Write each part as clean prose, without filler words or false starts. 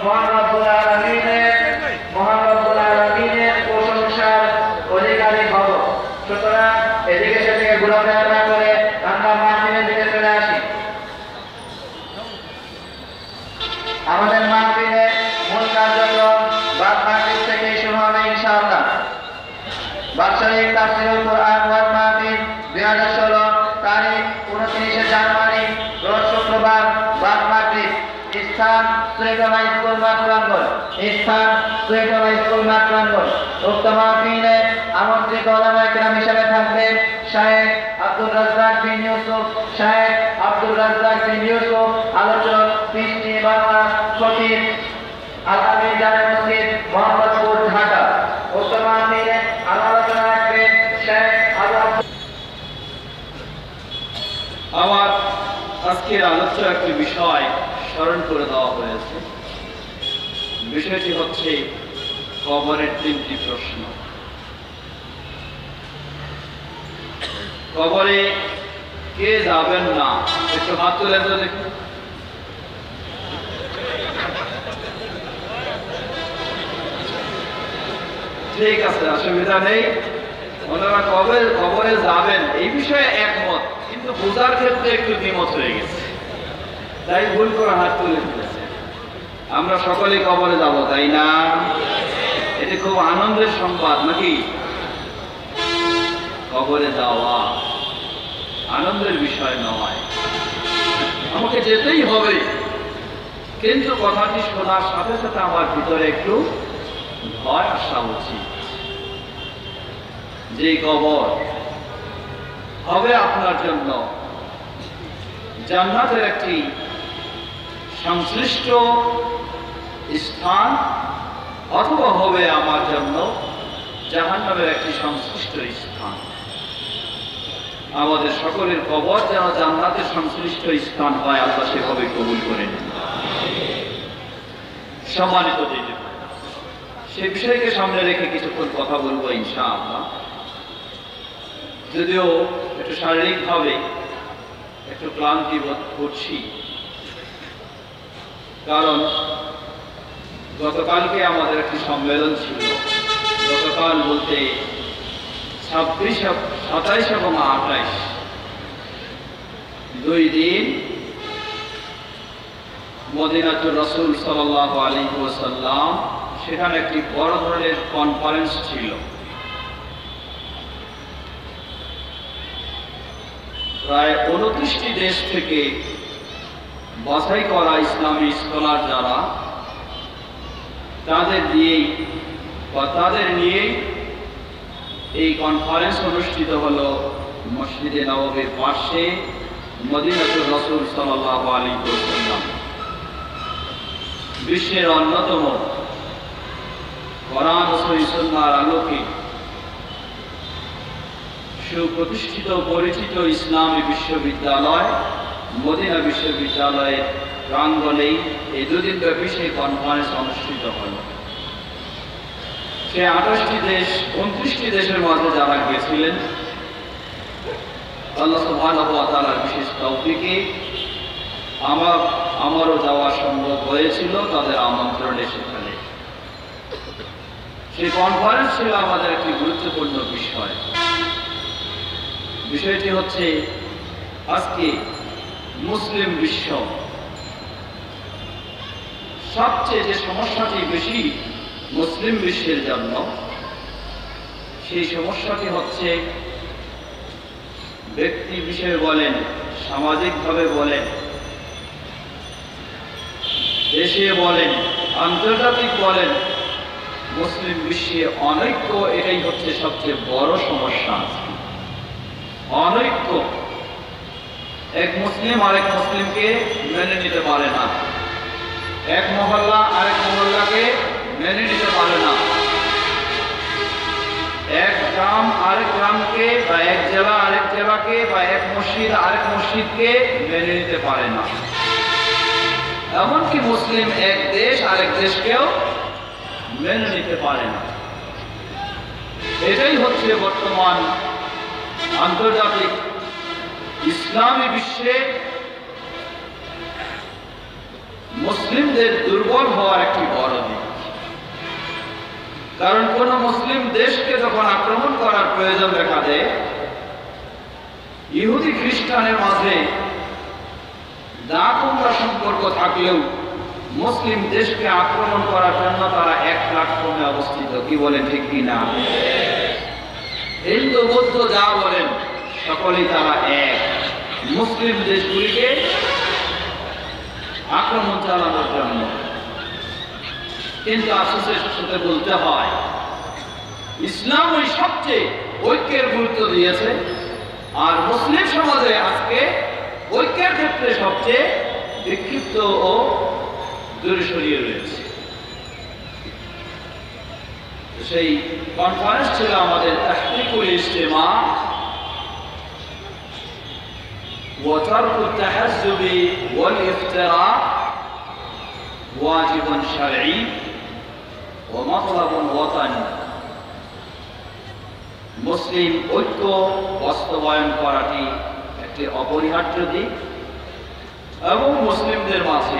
মহান রব্বুল আলামিনের প্রশংসার অধিকারী হব। সুতরাং এদিকে সেদিকে ঘোরাফেরা না করে আমরা মাহফিলের দিকে চলে আসি। আমাদের মাহফিলের মূল কার্যক্রম বাদ মাগরিব থেকেই শুরু হবে ইনশাআল্লাহ। বাৎসরিক তাফসীরুল কোরআন ওয়াল মাহফিল 2016 তারিখ 29 জানুয়ারি রোজ শুক্রবার বাদ মাগরিব। স্থান সুয়েডানা স্কুল মাঠ প্রাঙ্গণ। উক্ত মাহফিলে আমন্ত্রিত উলামায়ে কেরাম হিসেবে থাকবেন শায়েখ আব্দুর রাজ্জাক বিন ইউসুফ আলোচক পৃষ্টি বাংলা খতিব আল-আমিন জামে মসজিদ মোহাম্মদপুর ঢাকা। উক্ত মাহফিলে আলোচনা রাখবেন শায়েখ আমার আজকের আলোচ্য একটি বিষয় স্মরণ করে দেওয়া হয়েছে। বিষয়টি হচ্ছে কবরের 3টি প্রশ্ন। কবরে কে যাবেন না, একটু হাত তুলে তো দেখুন। ঠিক আছে, অসুবিধা নেই। ওনারা কবরে যাবেন এই বিষয়ে একমত, কিন্তু বোঝার ক্ষেত্রে একটু দ্বিমত হয়ে গেছে, তাই ভুল করে হাত তুলে দিয়েছে। আমরা সকলেই কবরে যাব, তাই না? এটি খুব আনন্দের সংবাদ নাকি? কবরে যাওয়া আনন্দের বিষয় নয়, আমাকে যেতেই হবে। কিন্তু কথাটি শোনার সাথে সাথে আমার ভিতরে একটু ভয় আসা উচিত যে কবর হবে আপনার জন্য জান্নাতের একটি সংশ্লিষ্ট স্থান, অথবা হবে আমার জন্য জাহান্নামের একটি সংশ্লিষ্ট স্থান। আমাদের সকলের কবর যেন জান্নাতের সংশ্লিষ্ট স্থান হয়, আল্লাহ সেভাবে কবুল করে নেন। সম্মানিত দিদি, সে বিষয়কে সামনে রেখে কিছুক্ষণ কথা বলবো ইনশাআল্লাহ। যদিও একটু শারীরিকভাবে একটু ক্লান্তি বোধ করছি, কারণ গতকালকে আমাদের একটি সম্মেলন ছিল। গতকাল বলতে 26, 27 এবং 28 2 দিন মদিনাতুর রাসূল সাল্লাল্লাহু আলাইহি ওয়াসাল্লাম, সেখানে একটি বড় ধরনের কনফারেন্স ছিল। প্রায় 29টি দেশ থেকে বাছাই করা ইসলামী স্কলার যারা, তাদের নিয়েই এই কনফারেন্স অনুষ্ঠিত হলো মসজিদে নববীর পাশে মদিনাতুর রাসূল সাল্লাল্লাহু আলাইহি ওয়াসাল্লাম। বিশ্বের অন্যতম কোরআন ও সুন্নাহর আলোকে সুপ্রতিষ্ঠিত পরিচিত ইসলামী বিশ্ববিদ্যালয় মদিনা বিশ্ববিদ্যালয়ের প্রাঙ্গণেই এই 2 দিন ব্যাপী সেই কনফারেন্স অনুষ্ঠিত হল। সে 28টি দেশ, 29টি দেশের মাঝে যারা গিয়েছিলেন, আল্লাহ সুবহানাহু ওয়া তাআলার বিশেষ তৌফিকে আমারও যাওয়া সম্ভব হয়েছিল তাদের আমন্ত্রণে। সেখানে সেই কনফারেন্স ছিল আমাদের একটি গুরুত্বপূর্ণ বিষয়। বিষয়টি হচ্ছে আজকে মুসলিম বিশ্ব সবচেয়ে যে সমস্যাটি বেশি মুসলিম বিশ্বের জন্য, সেই সমস্যাটি হচ্ছে ব্যক্তি বিষয়ে বলেন, সামাজিকভাবে বলেন, দেশে বলেন, আন্তর্জাতিক বলেন, মুসলিম বিশ্বে অনৈক্য, এটাই হচ্ছে সবচেয়ে বড় সমস্যা। অনৈক্য, এক মুসলিম আরেক মুসলিমকে মেনে নিতে পারে না, এক মহল্লা আরেক মহল্লাকে মেনে নিতে পারে না, এক গ্রাম আরেক গ্রামকে, বা এক জেলা আরেক জেলাকে, বা এক মসজিদ আরেক মসজিদকে মেনে নিতে পারে না। এমনকি মুসলিম এক দেশ আরেক দেশকেও মেনে নিতে পারে না। এটাই হচ্ছে বর্তমান আন্তর্জাতিক ইসলামী বিশ্বে মুসলিমদের দুর্বল হওয়ার একটি বড় দিক। কারণ কোন মুসলিম দেশকে যখন আক্রমণ করার প্রয়োজন দেখা দেয়, ইহুদি খ্রিস্টানের মাঝে দা কুমড়া সম্পর্ক থাকলেও মুসলিম দেশকে আক্রমণ করার জন্য তারা এক প্ল্যাটফর্মে অবস্থিত। কি বলেন ঠিক কিনা? হিন্দু বৌদ্ধ যা বলেন সকলেই তারা এক, মুসলিম দেশগুলিকে আক্রমণ চালানোর জন্য। কিন্তু আফসোসের সাথে বলতে হয়, ইসলাম ওই সবচেয়ে ঐক্যের গুরুত্ব দিয়েছে, আর মুসলিম সমাজে আজকে ঐক্যের ক্ষেত্রে সবচেয়ে বিক্ষিপ্ত ও দূরে সরিয়ে রয়েছে। সেই কনফারেন্স ছিল আমাদের তাহকিকুল ইজতিমা ওয়া তারকুত তাহাজ্জুবি ওয়াল ইফতিরাক ওয়াজিবুন শারঈ ওয়া মাতলাবুন ওয়াতানি। মুসলিম ঐক্য বাস্তবায়ন করাটি একটি অপরিহার্য দিক এবং মুসলিমদের মাঝে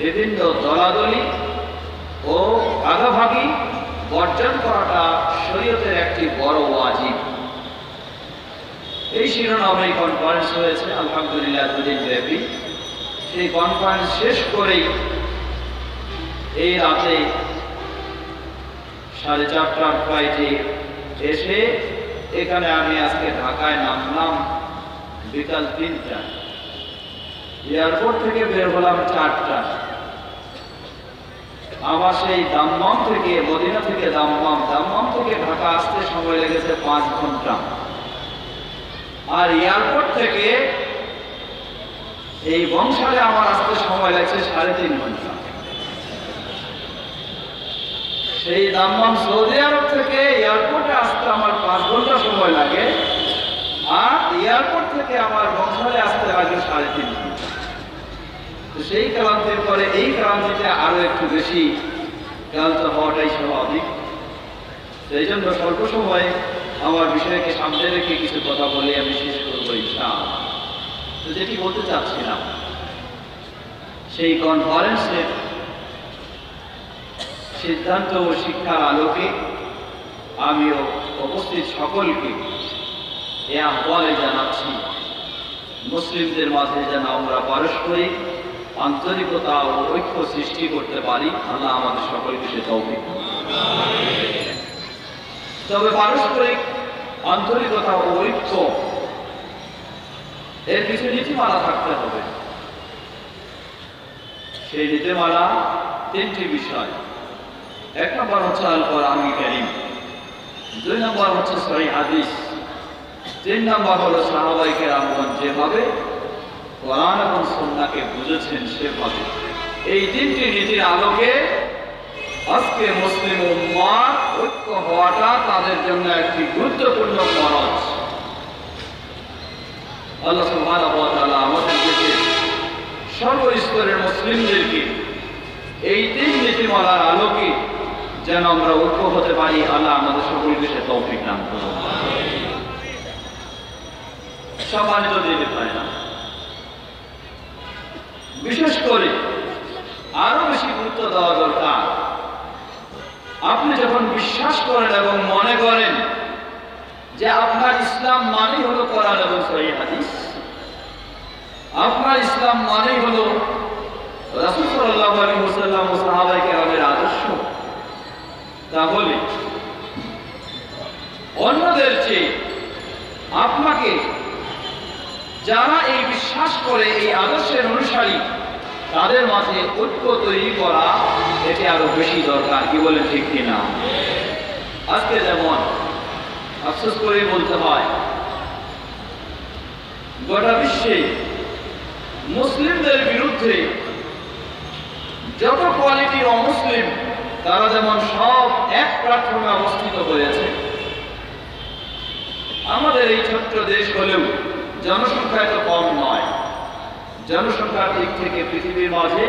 বিভিন্ন দলাদলি ও ভাগাভাগি বর্জন করাটা শরীয়তের একটি বড় ওয়াজিব। এই শিরোনামে কনফারেন্স হয়েছে আলহামদুলিল্লাহ 2 দিন ব্যাপী। সেই কনফারেন্স শেষ করেই এই রাতে 4:30টার ফ্লাইটে এসে এখানে আমি আজকে ঢাকায় নামলাম বিকাল 3টা। এয়ারপোর্ট থেকে বের হলাম 4টা। আবার সেই দাম্মাম থেকে, মদিনা থেকে দাম্মাম থেকে ঢাকা আসতে সময় লেগেছে 5 ঘন্টা। আর এয়ারপোর্ট থেকে এই বংশালে আমার আসতে সময় লাগছে 3.5 ঘন্টা। সেই দাম্মাম সৌদি আরব থেকে এয়ারপোর্টে আসতে আমার 5 ঘন্টা সময় লাগে, আর এয়ারপোর্ট থেকে আমার বংশালে আসতে লাগে 3.5 ঘন্টা। তো সেই ক্লান্তির পরে এই ক্লান্তিতে আরো একটু বেশি ক্লান্ত হওয়াটাই স্বাভাবিক। সেই জন্য স্বল্প সময়ে আমার বিষয়কে সামনে রেখে কিছু কথা বলে আমি শেষ করবো ইনশাআল্লাহ। তো যেটি বলতে চাচ্ছিলাম, সেই কনফারেন্সের সিদ্ধান্ত ও শিক্ষার আলোকে আমিও উপস্থিত সকলকে এ আহ্বানে জানাচ্ছি, মুসলিমদের মাঝে যেন আমরা পারস্পরিক আন্তরিকতা ও ঐক্য সৃষ্টি করতে পারি। আল্লাহ আমাদের সকলকে সে তৌফিক দান। তবে পারস্পরিক আন্তরিকতা ও ঐক্য এর কিছু নীতিমালা থাকতে হবে। সেই নীতিমালা 3টি বিষয়। 1 নম্বর হচ্ছে আল কোরআনুল কারীম, 2 নম্বর হচ্ছে সহিহ হাদিস, 3 নম্বর হলো সাহাবায়ে কেরামগণ যেভাবে কোরআন এবং সুন্নাহকে বুঝেছেন সেভাবে। এই 3টি নীতির আলোকে আজকে মুসলিম উম্মাহ ঐক্য হওয়াটা তাদের জন্য একটি গুরুত্বপূর্ণ ফরজ। আল্লাহ সুবহানাহু ওয়া তাআলা আমাদেরকে সর্বস্তরের মুসলিমদেরকে এই 3 নীতিমালার আলোকে যেন আমরা ঐক্য হতে পারি, আল্লাহ আমাদের সকলকে সে তৌফিক দান করুন। সম্মানিত দিতে পারে না, বিশেষ করে আরো বেশি গুরুত্ব দেওয়া দরকার। আপনি যখন বিশ্বাস করেন এবং মনে করেন যে আপনার ইসলাম মানেই হলো কোরআন এবং সহিহ হাদিস, আপনার ইসলাম মানেই হলো রাসূল সাল্লাল্লাহু আলাইহি ওয়াসাল্লাম ও সাহাবায়ে কেরামের আদর্শ, তাহলে অন্যদের চেয়ে আপনাকে যারা এই বিশ্বাস করে এই আদর্শের অনুসারী তাদের মাঝে ঐক্য তৈরি করা এটি আরো বেশি দরকার। কি বলেন ঠিক কিনা? আজকে যেমন আফসোস করে বলতে হয়, গোটা বিশ্বে মুসলিমদের বিরুদ্ধে যত কোয়ালিটির অমুসলিম তারা যেমন সব এক প্ল্যাটফর্মে অবস্থিত হয়েছে। আমাদের এই ছোট্ট দেশ হলেও জনসংখ্যা এত কম নয়, জনসংখ্যার দিক থেকে পৃথিবীর মাঝে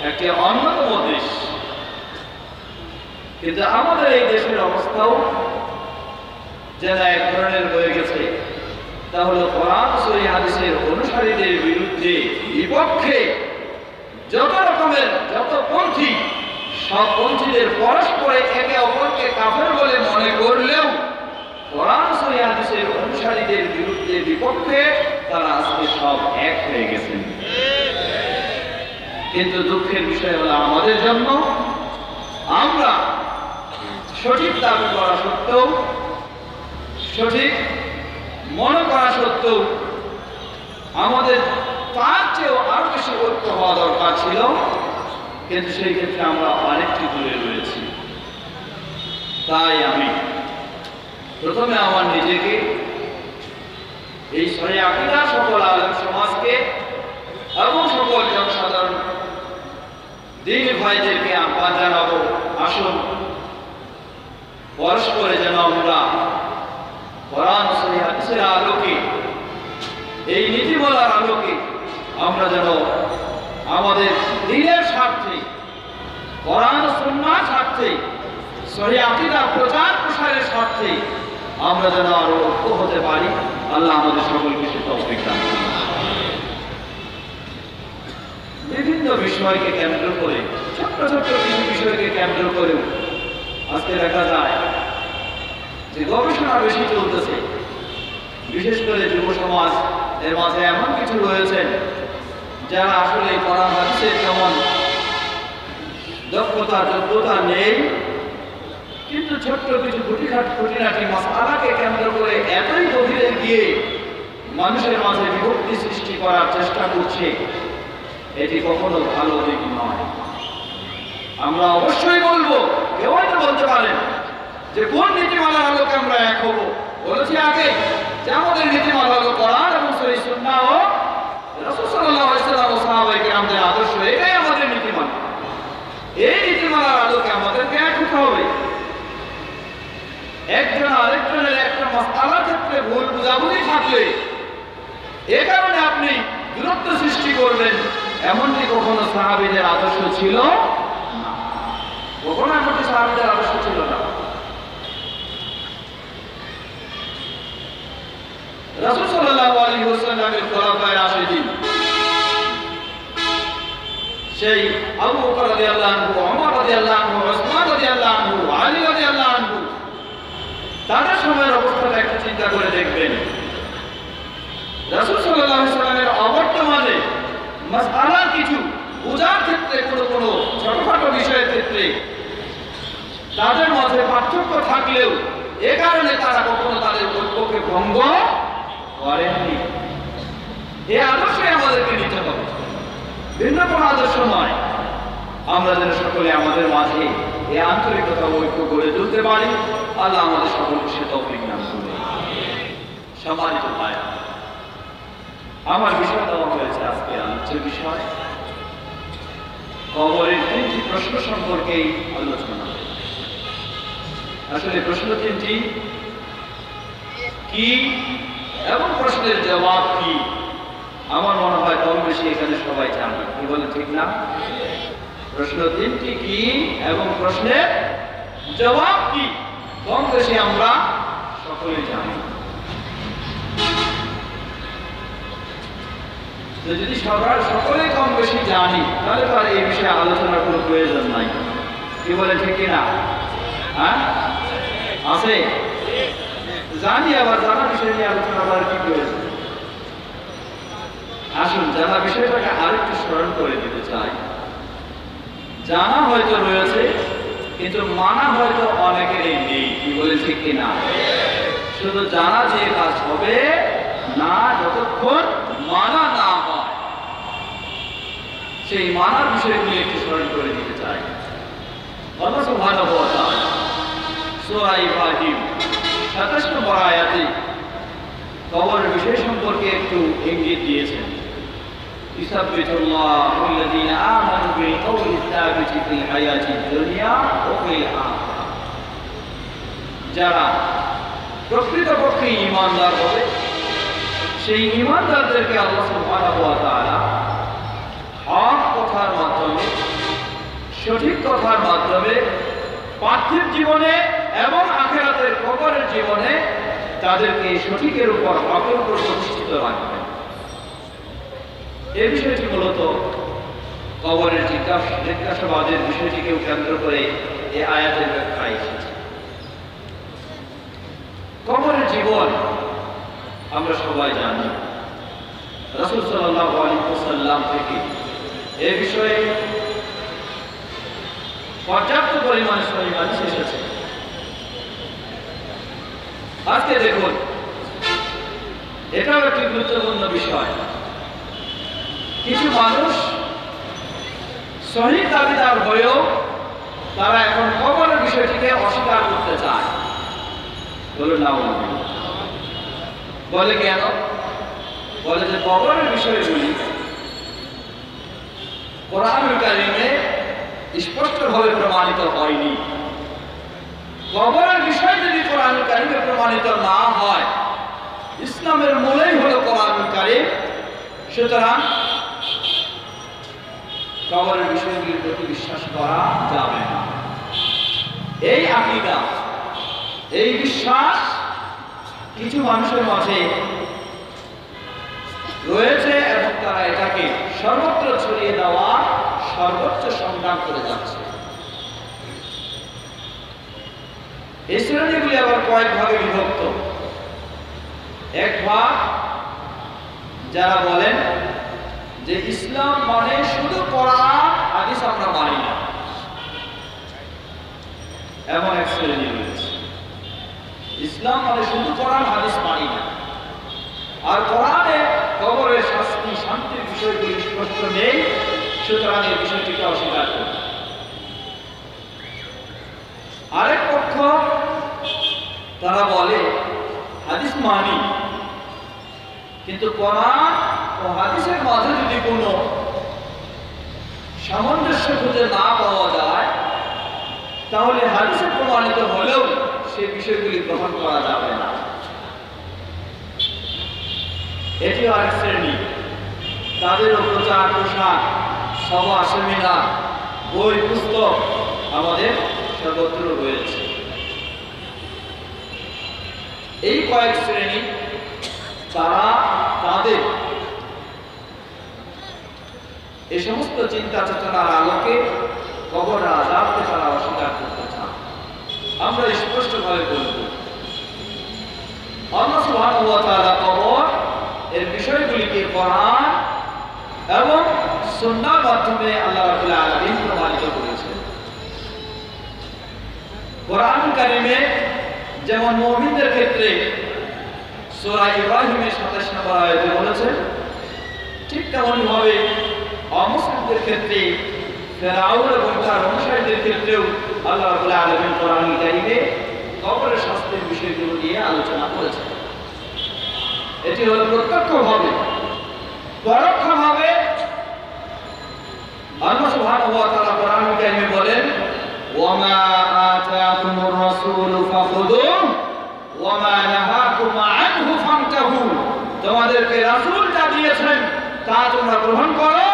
একটি অন্যতম দেশ। কিন্তু আমাদের এই দেশের অবস্থাও যেন এক ধরনের হয়ে গেছে, তা হলো কোরআন সহিহ হাদিসের অনুসারীদের বিরুদ্ধে বিপক্ষে যত রকমের যত পন্থী, সব পন্থীদের পরস্পরে একে অপরকে কাফের বলে মনে করলেও কোরআন সহিহ হাদিসের অনুসারীদের বিরুদ্ধে বিপক্ষে তারা আজকে সব এক হয়ে গেছেন। কিন্তু দুঃখের বিষয় হলো আমাদের জন্য, আমরা সঠিক দাবি করা সত্ত্বেও, সঠিক মনে করা সত্ত্বেও আমাদের তার চেয়েও আরো বেশি ঐক্য হওয়া দরকার ছিল, কিন্তু সেই ক্ষেত্রে আমরা অনেকটি দূরে রয়েছি। তাই আমি প্রথমে আমার নিজেকে, এই সহিহ আকীদা সকল আলেম সমাজকে এবং সকল জনসাধারণ দ্বীন ভাইদেরকে আহ্বান জানাবো, আসুন পরস্পরে যেন আমরা কোরআন সহিহ হাদিসের আলোকে, এই নীতিমালার আলোকে আমরা যেন আমাদের দ্বীনের স্বার্থে, কোরআন ও সুন্নাহর স্বার্থে, সহিহ আকীদা প্রচার প্রসারের স্বার্থে আমরা যেন আরো ঐক্য হতে পারি। আল্লাহ আমাদের সকলকে সে তৌফিক দান করুন। বিভিন্ন বিষয়কে কেন্দ্র করে, ছোট্ট ছোট্ট কিছু বিষয়কে কেন্দ্র করেও আজকে দেখা যায় যে গবেষণা বেশি চলতেছে। বিশেষ করে যুব সমাজ এর মাঝে এমন কিছু রয়েছেন যারা আসলে কোরআন হাদিসের যেমন দক্ষতা যোগ্যতা নেই, কিন্তু ছোট্ট কিছু খুঁটিনাটি মাসআলাকে কেন্দ্র করে এতই গভীরে গিয়ে মানুষের মাঝে বিভক্তি সৃষ্টি করার চেষ্টা করছে, এটি কখনো ভালো দিক নয়। আমরা অবশ্যই বলবো, কেউ হয়তো বলতে পারেন যে কোন নীতিমালার আলোকে আমরা এক হব। বলেছি আগে যে আমাদের নীতিমালা হলো কোরআন এবং সহিহ সুন্নাহ ও রাসূল সাল্লাল্লাহু আলাইহি ওয়াসাল্লাম ও সাহাবায়ে কেরামদের আদর্শ, এটাই আমাদের নীতিমালা। এই নীতিমালার আলোকে আমাদেরকে এক হতে হবে। একজন আরেকজনের একটা মাসআলার ক্ষেত্রে ভুল বুঝাবুঝি থাকলে এ কারণে আপনি দূরত্ব সৃষ্টি করবেন, এমনটি কখনো সাহাবীদের আদর্শ ছিল না। কখনো এমনটি সাহাবীদের আদর্শ ছিল না। রাসূল সাল্লাল্লাহু আলাইহি ওয়াসাল্লামের খোলাফায়ে রাশিদিন, সেই আবু বকর রাদিয়াল্লাহু আনহু, ওমর রাদিয়াল্লাহু আনহু, উসমান রাদিয়াল্লাহু আনহু, আলী রাদিয়াল্লাহু আনহু, তাদের সময়ের অবস্থাটা একটু চিন্তা করে দেখবেন। রাসূল সাল্লাল্লাহু আলাইহি ওয়াসাল্লামের অবর্তমানে মাসআলার কিছু বোঝার ক্ষেত্রে, কোনো ছোটখাটো বিষয়ের ক্ষেত্রে তাদের মাঝে পার্থক্য থাকলেও এ কারণে তারা কখনো তাদের ঐক্যকে ভঙ্গ করেননি। এই আদর্শই আমাদেরকে নিতে হবে, ভিন্ন কোনো আদর্শ নয়। আমরা যেন সকলে আমাদের মাঝে এই আন্তরিকতা ঐক্য গড়ে তুলতে পারি। আল্লাহ আমাদের সকলকে সে তৌফিক দান করুন। সম্মানিত ভাই, আমার বিষয় দেওয়া হয়েছে আজকে আলোচ্য বিষয় কবরের 3টি প্রশ্ন সম্পর্কেই আলোচনা। আসলে প্রশ্ন 3টি কি এবং প্রশ্নের জবাব কি, আমার মনে হয় কম বেশি এখানে সবাই জানে। কি বলে ঠিক না? প্রশ্ন 3টি কি এবং প্রশ্নের জবাব কি, কম বেশি আমরা সকলেই জানি। যদি সকলে কম বেশি জানি, তাহলে তো আর এই বিষয়ে আলোচনার কোনো প্রয়োজন নাই। কি বলে ঠিক কিনা? হ্যাঁ, আছে। জানি, আবার জানা বিষয় নিয়ে আলোচনা করার কি প্রয়োজন? আসুন জানা বিষয়টাকে আরেকটু স্মরণ করে দিতে চাই। জানা হয়তো রয়েছে, কিন্তু মানা হয়তো অনেকেরই নেই। কি বলে ঠিক কিনা? শুধু জানা যে কাজ হবে না, যতক্ষণ মানা না হয়, সেই মানার বিষয়গুলি একটু স্মরণ করে দিতে চাই। আল্লাহ সুবহানাহু ওয়া তাআলা সূরা ইব্রাহিম 27 নম্বর আয়াতে কবরের বিষয় সম্পর্কে একটু ইঙ্গিত দিয়েছেন। ইসাব্বিতুল্লাহু আল্লাযীনা আমানু বিল কওলি সাবিতি ফিল হায়াতিদ দুনিয়া ওয়া ফিল আখিরাহ। যারা প্রকৃতপক্ষে ঈমানদার হবে, সেই ঈমানদারদেরকে আল্লাহ সুবহানাহু ওয়া তাআলা হক কথার মাধ্যমে, সঠিক কথার মাধ্যমে পার্থিব জীবনে এবং আখিরাতের কবরের জীবনে তাদেরকে সঠিকের উপর, হকের উপর প্রতিষ্ঠিত রাখবেন। এই বিষয়টি মূলত কবরের জিজ্ঞাসাবাদের বিষয়টিকেও কেন্দ্র করে এই আয়াতের ব্যাখ্যা এসেছে। কবরের জীবন আমরা সবাই জানি, রাসূল সাল্লাল্লাহু আলাইহি ওয়াসাল্লাম থেকে এ বিষয়ে পর্যাপ্ত পরিমাণে সহিহ হাদিস এসেছে। আজকে দেখুন, এটাও একটি গুরুত্বপূর্ণ বিষয়। কিছু মানুষ সহিহ দাবিদার হয়েও তারা এখন কবরের বিষয়টিকে অস্বীকার করতে চায়। বলে না, বলে কেন? বলে যে কবরের বিষয়গুলি কোরআনুল কারীমে স্পষ্টভাবে প্রমাণিত হয়নি। কবরের বিষয় যদি কোরআনুল কারীমে প্রমাণিত না হয়, ইসলামের মূলেই হলো কোরআনুল কারীম, সুতরাং কবরের বিষয়গুলির প্রতি বিশ্বাস করা যাবে না। এই আকীদা, এই বিশ্বাস কিছু মানুষের মাঝে রয়েছে এবং তারা এটাকে সর্বত্র ছড়িয়ে দেওয়া সর্বোচ্চ সংগ্রাম করে যাচ্ছে। এই শ্রেণীগুলি আবার কয়েক ভাগে বিভক্ত। এক ভাগ যারা বলেন যে ইসলাম মানে শুধু কোরআন হাদিস আমরা মানি না, এমন এক শ্রেণী রয়েছে। ইসলাম মানে শুধু কোরআন হাদিস মানি না, আর কোরআনে কবরের শাস্তি শান্তির বিষয়গুলি স্পষ্ট নেই, সুতরাং এই বিষয়টিকে অস্বীকার করে। আরেক পক্ষ তারা বলে হাদিস মানি, কিন্তু কোরআন ও হাদিসের মাঝে যদি কোনো সামঞ্জস্য খুঁজে না পাওয়া যায়, তাহলে হাদিসে প্রমাণিত হলেও সেই বিষয়গুলি গ্রহণ করা যাবে না। এটি আরেক শ্রেণী। তাদেরও প্রচার প্রসার, সভা সেমিনার, বই পুস্তক আমাদের সর্বত্র রয়েছে। এই কয়েক শ্রেণী তারা তাদের এই সমস্ত চিন্তা চেতনার আলোকে কবর আযাবকে তারা অস্বীকার করতে চান। আমরা স্পষ্টভাবে বলব, আল্লাহ সুবহানাহু ওয়া তাআলা কবর এর বিষয়গুলিকে কোরআন এবং সুন্নাহর মাধ্যমে আল্লাহ রাব্বুল আলামিন প্রমাণিত করেছেন। কোরআনুল কারীমে যেমন মুমিনদের ক্ষেত্রে সূরা ইব্রাহিমের ২৭ নম্বর আয়াতে বলেছে, ঠিক তেমনভাবে অমুসলিমদের ক্ষেত্রে ফেরাউন এবং তার অনুসারীদের ক্ষেত্রেও আল্লাহ রাব্বুল আলামিন কোরআনুল কারীমে কবরের শাস্তির বিষয়গুলো নিয়ে আলোচনা করেছেন। এটি হলো প্রত্যক্ষভাবে। পরোক্ষভাবে আল্লাহ সুবহানাহু ওয়া তাআলা কোরআনুল কারীমে বলেন, ওয়ামা আতাকুমুর রাসূলু ফাখুযুহু ওয়ামা নাহাকুম আনহু ফান্তাহু। তোমাদেরকে রাসূল যা দিয়েছেন তা তোমরা গ্রহণ করো,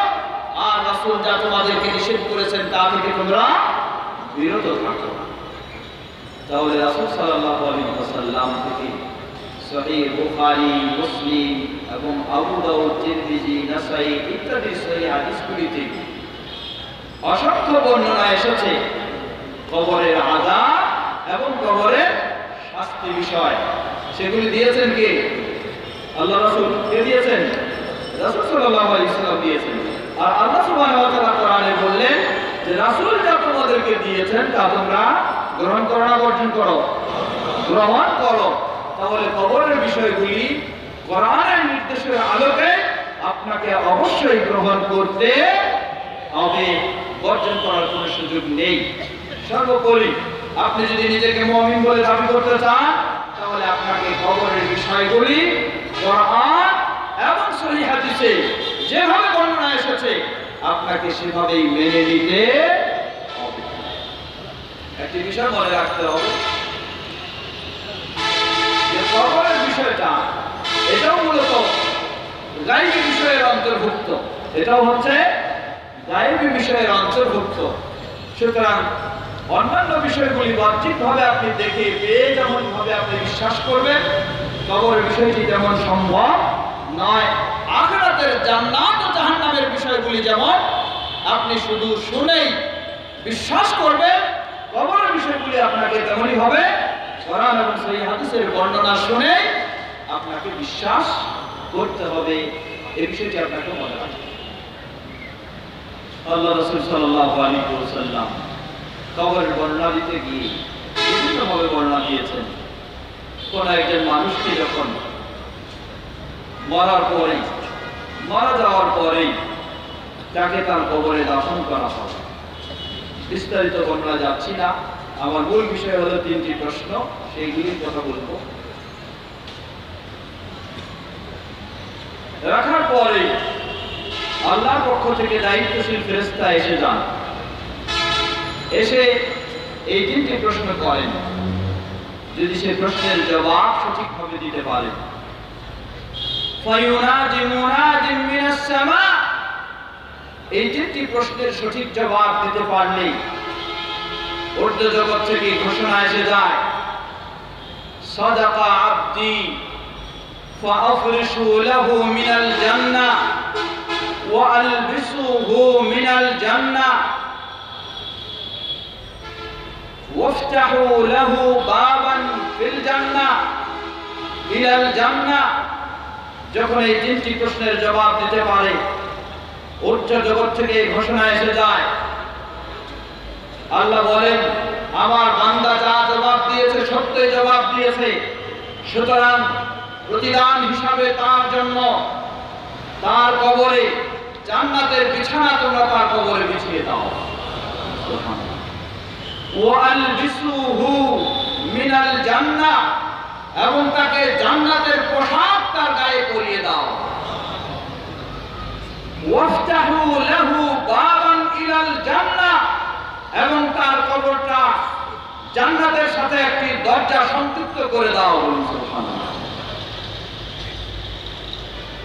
আর রাসূল যা তোমাদেরকে নিষেধ করেছেন তা থেকে তোমরা বিরত থাকো। তাহলে রাসূল সাল্লাল্লাহু আলাইহি ওয়াসাল্লাম থেকে সহিহ বুখারী, মুসলিম এবং আবু দাউদ, তিরমিজি, নাসাঈ ইত্যাদি সহিহ হাদিসগুলিতে অসংখ্য বর্ণনা এসেছে কবরের আযাব এবং কবরের শাস্তি বিষয়। সেগুলি দিয়েছেন কে? আল্লাহ রাসূল। কে দিয়েছেন? রাসূল সাল্লাল্লাহু আলাইহি ওয়াসাল্লাম দিয়েছেন। আর আল্লাহ সুবহানাহু ওয়া তাআলা কোরআনে বললেন যে রাসূল যা তোমাদেরকে দিয়েছেন তা তোমরা গ্রহণ করো না বর্জন করো? গ্রহণ করো। তাহলে কবরের বিষয়গুলি কোরআনের নির্দেশের আলোকে আপনাকে অবশ্যই গ্রহণ করতে হবে, বর্জন করার কোনো সুযোগ নেই। সর্বোপরি আপনি যদি নিজেকে মুমিন বলে দাবি করতে চান, তাহলে আপনাকে কবরের বিষয়গুলি কোরআন এবং সহিহ হাদিসে যেভাবে বর্ণনা এসেছে আপনাকে সেভাবেই মেনে নিতে হবে। একটি বিষয় মনে রাখতে হবে যে কবরের বিষয়টা এটাও মূলত গায়বী বিষয়ের অন্তর্ভুক্ত। এটাও হচ্ছে গায়বী বিষয়ের অন্তর্ভুক্ত। সুতরাং অন্যান্য বিষয়গুলি বাহ্যিকভাবে আপনি দেখে পেয়ে যেমন ভাবে আপনি বিশ্বাস করবেন, কবরের বিষয়টি যেমন সম্ভব নয়। আখিরাতের জান্নাত ও জাহান্নামের বিষয়গুলি যেমন আপনি শুধু শুনেই বিশ্বাস করবেন, কবরের বিষয়গুলি আপনাকে তেমনই হবে কোরআন এবং সহিহ হাদিসের বর্ণনা শুনে আপনাকে বিশ্বাস করতে হবে। এই বিষয়টি আপনাকে মনে রাখতে হবে। আল্লাহ রাসূল সাল্লাল্লাহু আলাইহি ওয়াসাল্লাম কবরের বর্ণনা দিতে গিয়ে বিভিন্নভাবে বর্ণনা দিয়েছেন। কোন একজন মানুষকে যখন মারা যাওয়ার পরেই তাকে তার কবরে দাফন করা হয়। বিস্তারিত বর্ণনা যাচ্ছি না, আমার মূল বিষয় হলো 3টি প্রশ্ন, সেইগুলির কথা বলবো। রাখার পরে আল্লাহর পক্ষ থেকে দায়িত্বশীল ফেরেশতা এসে যান, এসে এই 3টি প্রশ্ন করেন। যদি সে প্রশ্নের জবাব সঠিকভাবে দিতে পারে, ফায়ুনাজি মুনাজিম মিনাস সামা, এই 3টি প্রশ্নের সঠিক জবাব দিতে পারলেই ঊর্ধ্ব জগৎ থেকে ঘোষণা এসে যায়, সাদাকা আবদি ফাআফরিশু লাহু মিনাল জান্নাহ ওয়া আলবিসুহু মিনাল জান্নাহ ওয়াফতাহু লাহু বাবান ফিল জান্নাহ ইলাল জান্নাহ। যখন এই 3টি প্রশ্নের জবাব দিতে পারে, ঊর্ধ্ব জগৎ থেকে ঘোষণা এসে যায়, আল্লাহ বলেন আমার বান্দা যা জবাব দিয়েছে সত্যই জবাব দিয়েছে, সুতরাং প্রতিদান হিসাবে তার জন্য তার কবরে জান্নাতের বিছানা তোমরা তার কবরে বিছিয়ে দাও। ওয়ালবিসুহু মিনাল জান্নাহ, এবং তাকে জান্নাতের পোশাক তার গায়ে পরিয়ে দাও। ওয়াফতাহু লাহু বাবান ইলাল জান্নাহ, এবং তার কবরটা জান্নাতের সাথে একটি দরজা সংযুক্ত করে দাও। সুবহানাল্লাহ।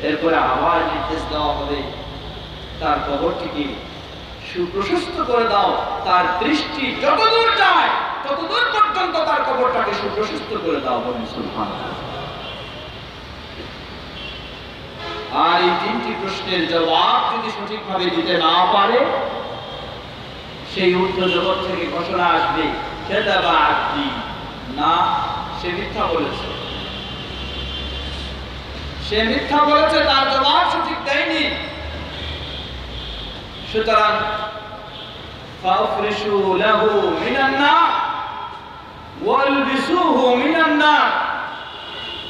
এরপরে আবার নির্দেশ দেওয়া হবে, তার কবরটিকে সুপ্রশস্ত করে দাও, তার দৃষ্টি যতদূর যায় ততদূর পর্যন্ত তার কবরটাকে সুপ্রশস্ত করে দাও। সুবহানাল্লাহ। আর এই 3টি প্রশ্নের জবাব যদি সঠিকভাবে দিতে না পারে, সেই ঊর্ধ্ব জগৎ থেকে ঘোষণা আসবে, কাযাবা আবদি, না সে মিথ্যা বলেছে, সে মিথ্যা বলেছে, তার জবাব সঠিক দেয়নি। সুতরাং ফাফরিশু লাহু মিনান নার ওয়ালবিসুহু মিনান নার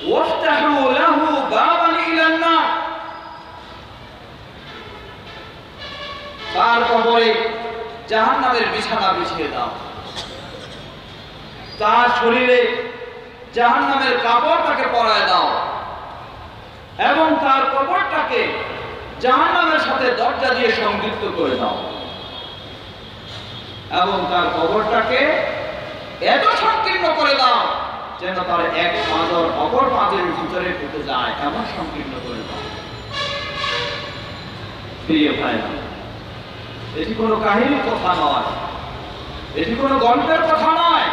ওয়াফতাহু লাহু বাবান ইলান নার, তার কবরে জাহান্নামের বিছানা বিছিয়ে দাও, তার শরীরে জাহান্নামের কাপড় তাকে পরায় দাও, এবং তার কবরটাকে জাহান্নামের সাথে দরজা দিয়ে সংযুক্ত করে দাও, এবং তার কবরটাকে এত সংকীর্ণ করে দাও যেন তার এক পাঁজর অপর পাঁজরের ভিতরে ঢুকে যায়, এমন সংকীর্ণ করে দাও। প্রিয় ভাইরা, এটি কোনো কাহিনীর কথা নয়, এটি কোনো গল্পের কথা নয়,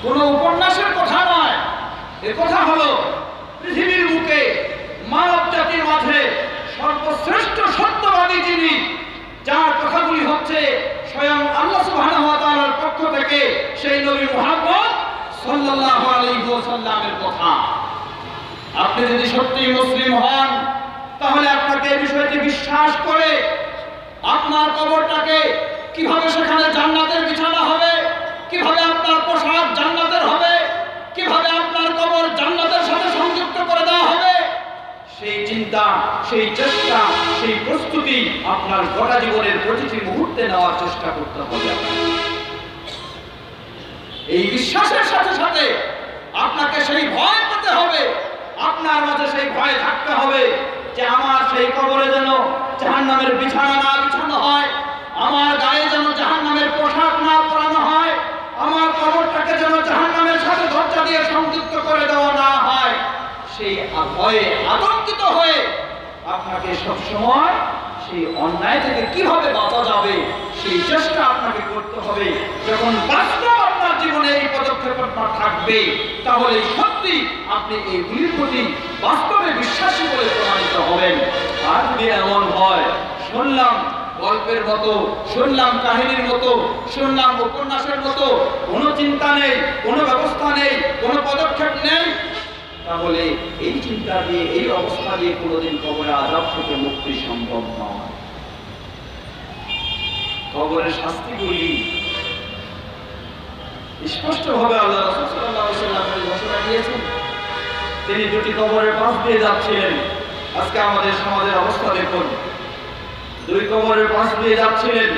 কোনো উপন্যাসের কথা নয়। এ কথা হলো পৃথিবীর বুকে মানব জাতির মাঝে সর্বশ্রেষ্ঠ সত্যবাদী যিনি, যার কথাগুলি হচ্ছে স্বয়ং আল্লাহ সুবহানাহু ওয়া তাআলার পক্ষ থেকে সেই নবী মুহাম্মদ সাল্লাল্লাহু আলাইহি ওয়াসাল্লামের কথা। আপনি যদি সত্যি মুসলিম হন, তাহলে আপনাকে এই বিষয়টি বিশ্বাস করে আপনার কবরটাকে কিভাবে সেখানে জান্নাতের বিছানা হবে, কিভাবে আপনার পোশাক জান্নাতের হবে, কিভাবে আপনার কবর জান্নাতের সাথে সংযুক্ত করে দেওয়া হবে, সেই চিন্তা, সেই চেষ্টা, সেই প্রস্তুতি আপনার গোটা জীবনের প্রতিটি মুহূর্তে নেওয়ার চেষ্টা করতে হবে। এই বিশ্বাসের সাথে সাথে আপনাকে সেই ভয় পেতে হবে, আপনার মাঝে সেই ভয় থাকতে হবে যে আমার সেই কবরে যেন জাহান্নামের বিছানা না বিছানো হয়, আমার গায়ে যেন জাহান্নামের পোশাক না পরানো হয়, আমার কবরটাকে যেন জাহান্নামের সাথে দরজা দিয়ে সংযুক্ত করে দেওয়া না হয়। সেই ভয়ে আতঙ্কিত হয়ে আপনাকে সবসময় সেই অন্যায় থেকে কিভাবে বাঁচা যাবে সেই চেষ্টা আপনাকে করতে হবে। যখন বাস্তব আপনার জীবনে এই পদক্ষেপ থাকবে, তাহলে সত্যি আপনি এইগুলির প্রতি বাস্তবে বিশ্বাসী বলে প্রমাণিত হবেন। আর যদি এমন হয়, শুনলাম গল্পের মতো, শুনলাম কাহিনীর মতো, শুনলাম উপন্যাসের মতো, কোনো চিন্তা নেই, কোনো ব্যবস্থা নেই, কোনো পদক্ষেপ নেই, তাহলে এই চিন্তা দিয়ে, এই অবস্থা দিয়ে কোনোদিন কবরের আযাব থেকে মুক্তি সম্ভব নয়। কবরের শাস্তিগুলি স্পষ্টভাবে আল্লাহ রাসূল সাল্লাল্লাহু আলাইহি ওয়াসাল্লাম ঘোষণা দিয়েছেন। তিনি দুটি কবরের পাশ দিয়ে যাচ্ছিলেন। আজকে আমাদের সমাজের অবস্থা দেখুন, দুই কবরের পাশ দিয়ে যাচ্ছিলেন,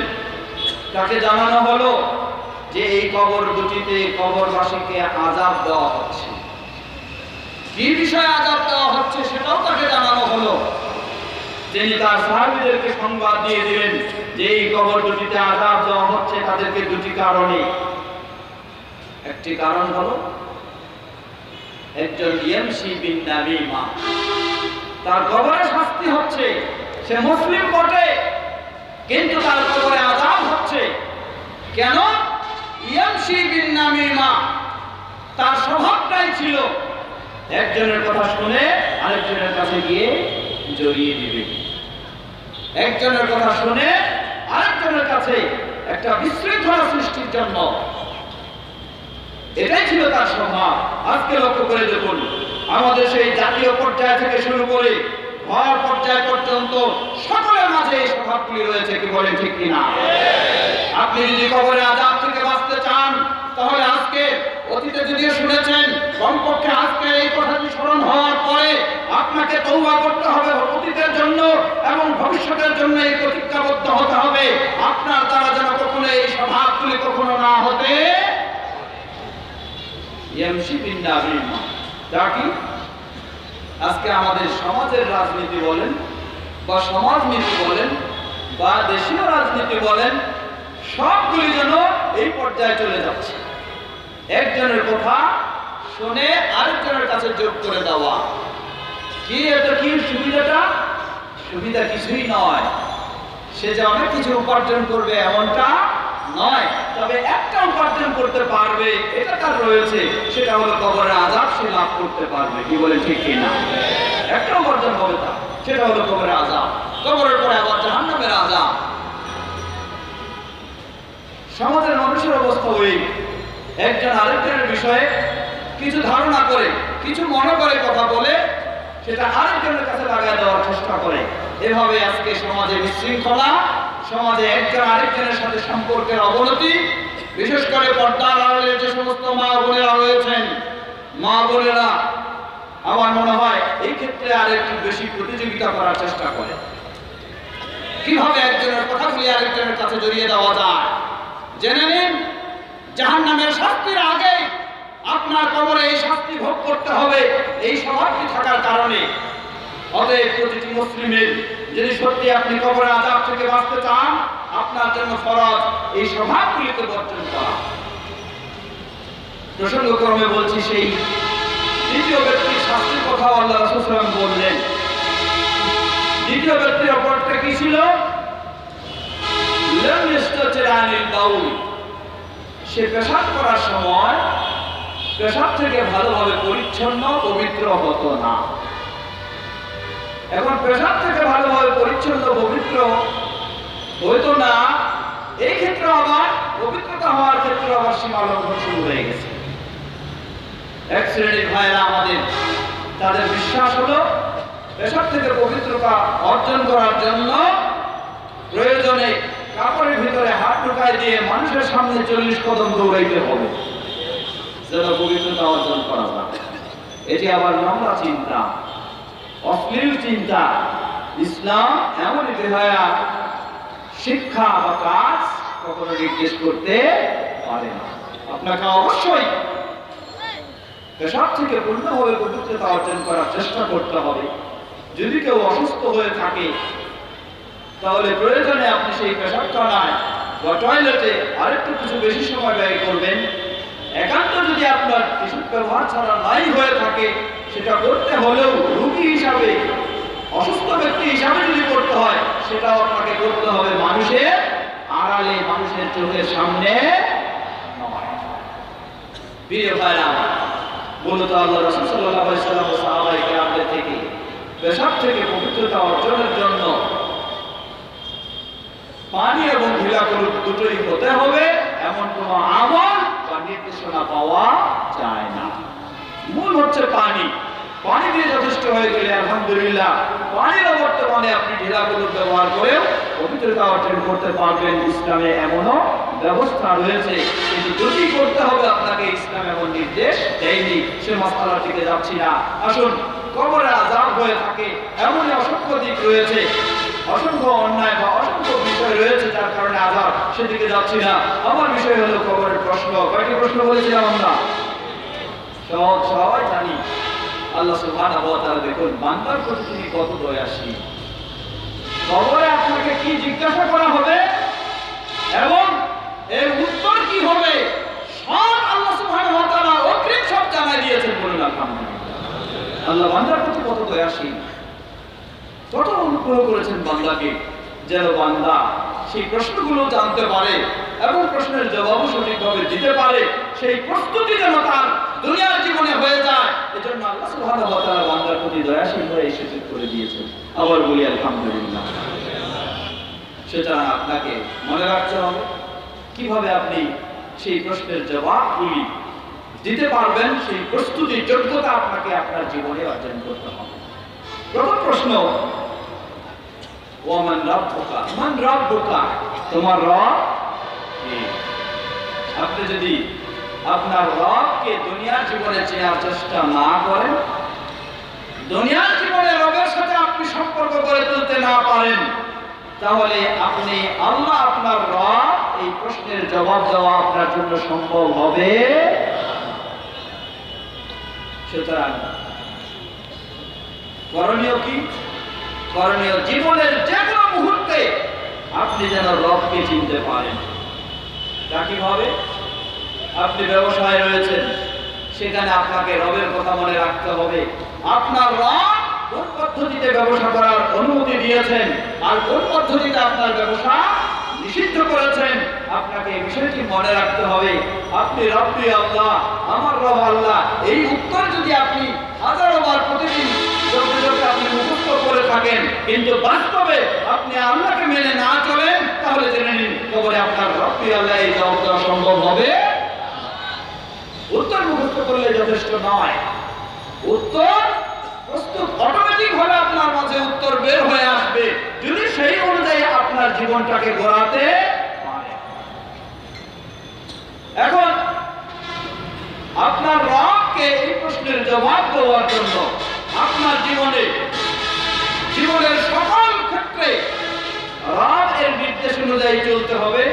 তাকে জানানো হলো যে এই কবর দুটিতে কবরবাসীকে আযাব দেওয়া হচ্ছে। কি বিষয়ে আযাব দেওয়া হচ্ছে সেটাও তাকে জানানো হলো। তিনি তার সাহাবীদেরকে সংবাদ দিয়ে দিলেন যে এই কবর দুটিতে আযাব দেওয়া হচ্ছে তাদেরকে দুটি কারণে। একটি কারণ হলো একজন ইয়ামশি বিন নামিমা, তার কবরে শাস্তি হচ্ছে, সে মুসলিম বটে কিন্তু তার কবরে আযাব হচ্ছে। কেন? ইয়ামশি বিন নামিমা, তার স্বভাবটাই ছিল একজনের কথা শুনে আরেকজনের কাছে গিয়ে জড়িয়ে দিবে, একজনের কথা শুনে আরেকজনের কাছে একটা বিশৃঙ্খলা সৃষ্টির জন্য, এটাই ছিল তার স্বভাব। আজকে লক্ষ্য করে দেখুন, আমাদের সেই জাতীয় পর্যায় থেকে শুরু করে ঘর পর্যায় পর্যন্ত সকলের মাঝে এই স্বভাবগুলি রয়েছে। কি বলে ঠিক কিনা? আপনি যদি কবরে আযাব থেকে বাঁচতে চান তাহলে আজকে, অতীতে যদিও শুনেছেন, কমপক্ষে আজকে এই কথাটি স্মরণ হওয়ার পরে আপনাকে তওবা করতে হবে অতীতের জন্য এবং ভবিষ্যতের জন্য এই প্রতিজ্ঞাবদ্ধ হতে হবে আপনার দ্বারা যেন কখনো এই স্বভাবগুলি কখনো না হতে। ইয়ামশি বিন নামিমা তা কি? আজকে আমাদের সমাজের রাজনীতি বলেন বা সমাজনীতি বলেন বা দেশীয় রাজনীতি বলেন, সবগুলি যেন এই পর্যায়ে চলে যাচ্ছে। একজনের কথা শুনে আরেকজনের কাছে যোগ করে দেওয়া। কি এটা? কি সুবিধাটা? সুবিধা কিছুই নয়। সে যে অনেক কিছু উপার্জন করবে এমনটা নয়, তবে একটা উপার্জন করতে পারবে, এটা তার রয়েছে, সেটা হলো কবরের আযাব সে লাভ করতে পারবে। কি বলে ঠিক কিনা? একটা উপার্জন হবে তার, সেটা হলো কবরের আযাব, কবরের পরে আবার জাহান্নামের আযাব। সমাজের মানুষের অবস্থা ওই, একজন আরেকজনের বিষয়ে কিছু ধারণা করে, কিছু মনে করে কথা বলে, সেটা আরেকজনের কাছে লাগায় দেওয়ার চেষ্টা করে। এভাবে আজকে সমাজে বিশৃঙ্খলা, সমাজে একজন আরেকজনের সাথে সম্পর্কের অবনতি, বিশেষ করে পর্দার আড়ালে যে সমস্ত মা বোনেরা রয়েছেন, মা বোনেরা আমার মনে হয় এই ক্ষেত্রে আরেকটু বেশি প্রতিযোগিতা করার চেষ্টা করে। কিভাবে একজনের কথাগুলি আরেকজনের কাছে জড়িয়ে দেওয়া যায়। জেনে নিন, জাহান্নামের শাস্তির আগে আপনার কবরে এই শাস্তি ভোগ করতে হবে এই স্বভাবটি থাকার কারণে। অতএব প্রতিটি মুসলিমের যদি সত্যি আপনি কবরে আযাব থেকে বাঁচতে চান, আপনার জন্য ফরজ এই স্বভাবগুলিকে বর্জন করা। প্রসঙ্গক্রমে বলছি, সেই দ্বিতীয় ব্যক্তির শাস্তির কথা আল্লাহ রাসূল সাল্লাল্লাহু আলাইহি ওয়াসাল্লাম বললেন। দ্বিতীয় ব্যক্তির অপরাধটা কি ছিল? লাম ইস্তাতির আনিল বাউল, সে পেশাব করার সময় পেশাব থেকে ভালোভাবে পরিচ্ছন্ন পবিত্র হতো না। এখন পেশাব থেকে ভালোভাবে পরিচ্ছন্ন পবিত্র হইতো না, এই ক্ষেত্রে আবার পবিত্রতা হওয়ার ক্ষেত্রে আবার সীমা লঙ্ঘন শুরু হয়ে গেছে। এক শ্রেণীর ভাইয়েরা আমাদের, তাদের বিশ্বাস হলো পেশাব থেকে পবিত্রতা অর্জন করার জন্য প্রয়োজনে কাপড়ের ভিতরে হাত ঢুকায় দিয়ে মানুষের সামনে 40 কদম দৌড়াইতে হবে যেন পবিত্রতা অর্জন করা যায়। এটি আবার নোংরা চিন্তা, অশ্লীল চিন্তা। ইসলাম এমন বেহায়া শিক্ষা বা কাজ কখনো নির্দেশ করতে পারে না। আপনাকে অবশ্যই পেশাব থেকে পূর্ণভাবে পবিত্রতা অর্জন করার চেষ্টা করতে হবে। যদি কেউ অসুস্থ হয়ে থাকে তাহলে প্রয়োজনে আপনি সেই পেশাবখানায় বা টয়লেটে আরেকটু কিছু বেশি সময় ব্যয় করবেন। একান্ত যদি আপনার কিছু ব্যবহার ছাড়া নাই হয়ে থাকে, সেটা করতে হলেও রোগী হিসাবে, অসুস্থ ব্যক্তি হিসাবে যদি করতে হয়, সেটাও আপনাকে করতে হবে মানুষের আড়ালে, মানুষের চোখের সামনে নয়। প্রিয় ভাইরা, মূলত আল্লাহ রাসূল সাল্লাল্লাহু আলাইহি ওয়াসাল্লাম ও সাহাবায়ে কেরামদের থেকে পেশাব থেকে পবিত্রতা অর্জনের জন্য পানি এবং ঢিলা কলুপ দুটোই হতে হবে এমন কোন আমল বা নির্দেশনা পাওয়া যায় না। মূল হচ্ছে পানি। পানি দিয়ে যথেষ্ট হয়ে গেলে আলহামদুলিল্লাহ পানির বর্তমানে আপনি ঢিলা কলুপ ব্যবহার করেও পবিত্রতা অর্জন করতে পারবেন। ইসলামে এমনও ব্যবস্থা রয়েছে, কিন্তু যদি করতে হবে আপনাকে ইসলাম এমন নির্দেশ দেয়নি। সে মাসআলার দিকে যাচ্ছি না। আসুন, কবরে আযাব হয়ে থাকে এমন অসংখ্য দিক রয়েছে, অসংখ্য অন্যায় বা অসংখ্য বিষয় রয়েছে যার কারণে আযাব, সেদিকে যাচ্ছি না। আমার বিষয় হলো কবরের প্রশ্ন। কয়টি প্রশ্ন বলেছিলাম আমরা? সবাই জানি আল্লাহ সুবহানাহু ওয়া তাআলা দেখুন বান্দার প্রতি তিনি কত দয়াশীল। কবরে আপনাকে কি জিজ্ঞাসা করা হবে এবং এর উত্তর কি হবে সব আল্লাহ সুবহানাহু ওয়া তাআলা অগ্রিম সব জানাই দিয়েছেন। বলুন আলহামদুলিল্লাহ। আল্লাহ বান্দার প্রতি কত দয়াশীল, কত অনুগ্রহ করেছেন বান্দাকে, যেন বান্দা সেই প্রশ্নগুলো জানতে পারে এবং প্রশ্নের জবাবও সঠিকভাবে দিতে পারে। সেই প্রস্তুতি যেন তার দুনিয়ার জীবনে হয়ে যায়, এজন্য আল্লাহ সুবহানাহু ওয়া তাআলা বান্দার প্রতি দয়াশীল হয়ে এই সুযোগ করে দিয়েছেন। আবার বলি আলহামদুলিল্লাহ। সেটা আপনাকে মনে রাখতে হবে কিভাবে আপনি সেই প্রশ্নের জবাবগুলি দিতে পারবেন, সেই প্রস্তুতি যোগ্যতা আপনাকে আপনার জীবনে অর্জন করতে হবে। প্রথম প্রশ্ন, ওয়ামান রাব্বুকা, মান রাব্বুকা, তোমার রব কে? আপনি যদি আপনার রবকে দুনিয়ার জীবনে চেনার চেষ্টা না করেন, দুনিয়ার জীবনে রবের সাথে আপনি সম্পর্ক গড়ে তুলতে না পারেন, তাহলে আপনি আল্লাহ আপনার রব এই প্রশ্নের জবাব দেওয়া আপনার জন্য সম্ভব হবে। সুতরাং করণীয় কি? করণীয় জীবনের যে কোনো মুহূর্তে আপনি যেন রবকে চিনতে পারেন। তা কিভাবে? আপনি ব্যবসায় রয়েছেন, সেখানে আপনাকে রবের কথা মনে রাখতে হবে। আপনার রব কোন পদ্ধতিতে ব্যবসা করার অনুমতি দিয়েছেন আর কোন পদ্ধতিতে আপনার ব্যবসা নিষিদ্ধ করেছেন, আপনাকে এই বিষয়টি মনে রাখতে হবে। আপনি রব্বি আল্লাহ, আমার রব আল্লাহ, এই উত্তর যদি আপনি হাজারোবার প্রতিদিন আপনি মুখস্থ করে থাকেন, কিন্তু বাস্তবে আপনি আল্লাহকে মেনে না চলেন, তাহলে জেনে নিন কবরে আপনার রব্বি আল্লাহ এই জবাব দেওয়া সম্ভব হবে। উত্তর মুখস্থ করলে যথেষ্ট নয়, উত্তর প্রস্তুত অটোমেটিক ভাবে আপনার মাঝে উত্তর বের হয়ে আসবে যদি সেই অনুযায়ী আপনার জীবনটাকে গড়াতে পারে। এখন আপনার রবকে এই প্রশ্নের জবাব দেওয়ার জন্য আপনার জীবনের সকল ক্ষেত্রে রব এর নির্দেশ অনুযায়ী চলতে হবে।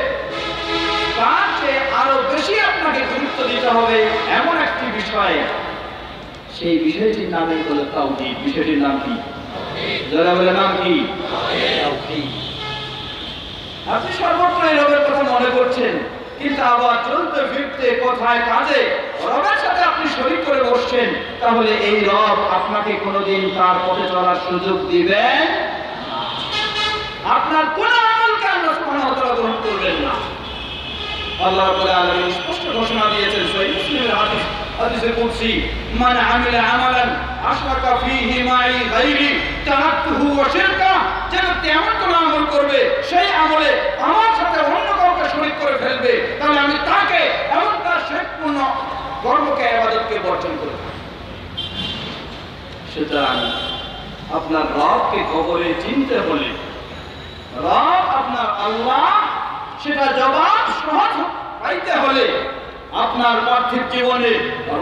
তার চেয়ে আরো বেশি আপনাকে গুরুত্ব দিতে হবে এমন একটি বিষয়, সেই বিষয়টির নামই হলো তাওহীদ। বিষয়টির নাম কি? যারা বলে নাম কি? তাওহীদ। আপনি সর্বত্র এই রবের কথা মনে করছেন, কিন্তু আবার চলতে ফিরতে কোথায় কাজে রবের সাথে আপনি শরীক করে বসছেন, তাহলে এই রব আপনাকে কোনোদিন তার পথে চলার সুযোগ দিবেন না। আপনার কোন আমলকে আল্লাহ সুবহানাহু ওয়া তাআলা গ্রহণ করবেন না। আল্লাহ রাব্বুল আলামিন স্পষ্ট ঘোষণা দিয়েছেন সহিহ মুসলিমের হাদিসে কুদসি, মান আমিলা আমালান আশরাকা ফীহি মাই গায়রি তারাকতুহু ওয়া শিরকা, যেন এমন কোন আমল করবে সেই আমলে আমার সাথে অন্য কাউকে শরীক করে ফেলবে, তাহলে আমি তাকে এমন তার শিরকপূর্ণ কর্মকে ইবাদতকে বর্জন করব। সুতরাং আপনার রবকে কবরে চিনতে হলে, রব আপনার আল্লাহ, সেটা জবাব সহজ পাইতে হলে আপনার পার্থিব জীবনে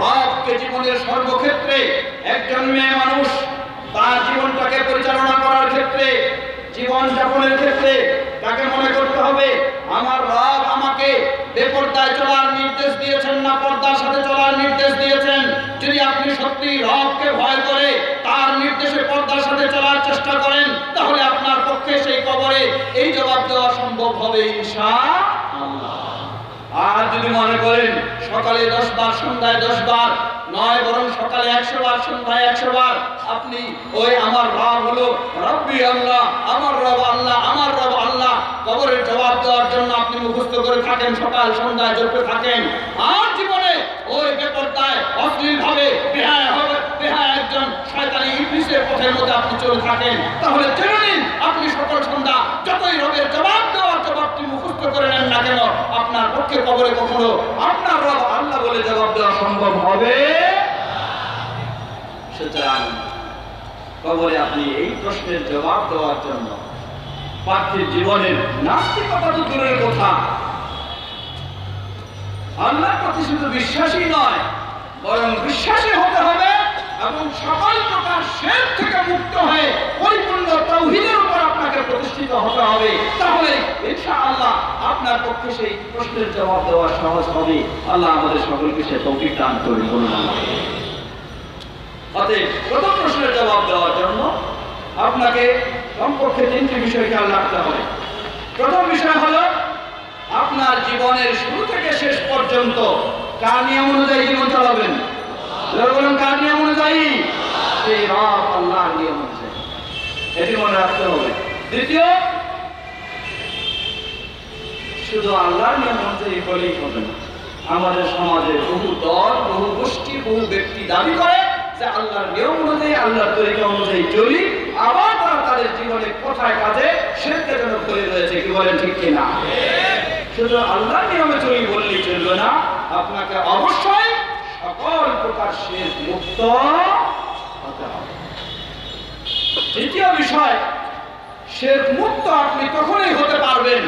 রবকে জীবনের সর্বক্ষেত্রে, একজন মেয়ে মানুষ তার জীবনটাকে পরিচালনা করার ক্ষেত্রে, জীবন যাপনের ক্ষেত্রে তাকে মনে করতে হবে আমার রব আমাকে বেপরদায় চলার নির্দেশ দিয়েছেন না পর্দার সাথে চলার নির্দেশ দিয়েছেন। যদি আপনি সত্যি রবকে ভয় করে তার নির্দেশে পর্দার সাথে চলার চেষ্টা করেন, তাহলে আপনার পক্ষে সেই কবরে এই জবাব দেওয়া সম্ভব হবে ইনশাআল্লাহ। আর যদি মনে করেন সকালে 10 বার সন্ধ্যায় 10 বার নয়, বরং সকালে 100 বার সন্ধ্যায় 100 বার আপনি ওই আমার রব হলো রব্বি আল্লাহ, আমার রব আল্লাহ, আমার রব আল্লাহ কবরের জবাব দেওয়ার জন্য আপনি মুখস্থ করে থাকেন, সকাল সন্ধ্যায় জপতে থাকেন, আর জীবনে ওই বেপরদায় অশ্লীল ভাবে বেহায়া একজন শয়তানি ইবলিসের পথের মধ্যে আপনি চলে থাকেন, তাহলে জেনে নিন আপনি সকল সন্ধ্যা যতই রবের জবাব দেওয়ার করে নেন না কেন, আপনার পক্ষে কবরে কখনো আপনার রব আল্লাহ বলে জবাব দেওয়া সম্ভব হবে। সুতরাং কবরে আপনি এই প্রশ্নের জবাব দেওয়ার জন্য পার্থিব জীবনের নাস্তিকতা তো দূরের কথা, আল্লাহর প্রতি শুধু বিশ্বাসী নয় বরং বিশ্বাসী হতে হবে এবং সকল প্রকার শিরক থেকে মুক্ত হয়ে পরিপূর্ণ তাওহীদের উপর আপনাকে প্রতিষ্ঠিত হতে হবে। তাহলে ইনশাআল্লাহ আপনার পক্ষে সেই প্রশ্নের জবাব দেওয়া সহজ হবে। আল্লাহ আমাদের সকলকে সে তৌফিক দান করুন। বলুন অতএব প্রথম প্রশ্নের জবাব দেওয়ার জন্য আপনাকে কমপক্ষে 3টি বিষয় খেয়াল রাখতে হবে। প্রথম বিষয় হলো আপনার জীবনের শুরু থেকে শেষ পর্যন্ত কার নিয়ম অনুযায়ী জীবন চালাবেন? বলুন কার নিয়ম অনুযায়ী? সেই রব আল্লাহর নিয়ম অনুযায়ী, এটি মনে রাখতে হবে। দ্বিতীয়, শুধু আল্লাহর নিয়ম অনুযায়ী বলেই হবে না। আমাদের সমাজে বহু দল, বহু গোষ্ঠী, বহু ব্যক্তি দাবি করে যে আল্লাহর নিয়ম অনুযায়ী, আল্লাহর তরিকা অনুযায়ী চলি, আবার তারা তাদের জীবনে কোথায় কাজে শিরকের জন্য পড়ে রয়েছে। কি বলেন, ঠিক কিনা? শুধু আল্লাহর নিয়মে চলি বললেই চলবে না, আপনাকে অবশ্যই সকল প্রকার শিরক মুক্ত হতে হবে। তৃতীয় বিষয়, শিরক মুক্ত আপনি তখনই হতে পারবেন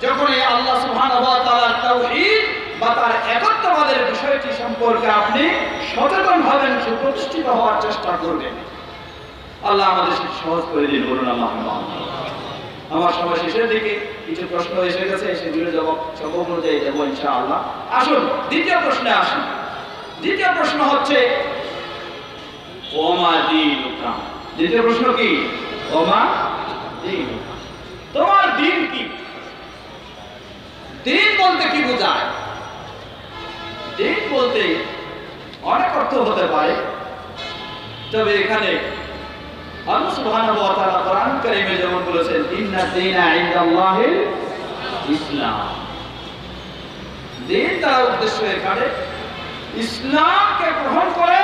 যখন এই আল্লাহ সুবহানাহু ওয়া তাআলার তাওহীদ বা তার একত্ববাদের বিষয়টি সম্পর্কে আপনি সচেতন হবেন, সুপ্রতিষ্ঠিত হওয়ার চেষ্টা করবেন। আল্লাহ আমাদের সহজ করে দিন। বলুন আল্লাহ। আমার সময় শেষের দিকে কিছু প্রশ্ন এসে গেছে, সেগুলো জবাব সম্ভব অনুযায়ী দেবো ইনশাআল্লাহ। আসুন দ্বিতীয় প্রশ্নে আসুন। দ্বিতীয় প্রশ্ন হচ্ছে ওমা দীনুকা। দ্বিতীয় প্রশ্ন কি? ওমা দীনুকা, তোমার দিন কি? দিন বলতে কি বোঝায়? দিন বলতে অনেক অর্থ হতে পারে, তবে এখানে আল্লাহ সুবহানাহু ওয়া তাআলা কোরআন কারীমে যেমন বলেছেন, ইন্না দীনা ইনদাল্লাহিল ইসলাম। দিন তার উদ্দেশ্য এখানে ইসলামকে গ্রহণ করে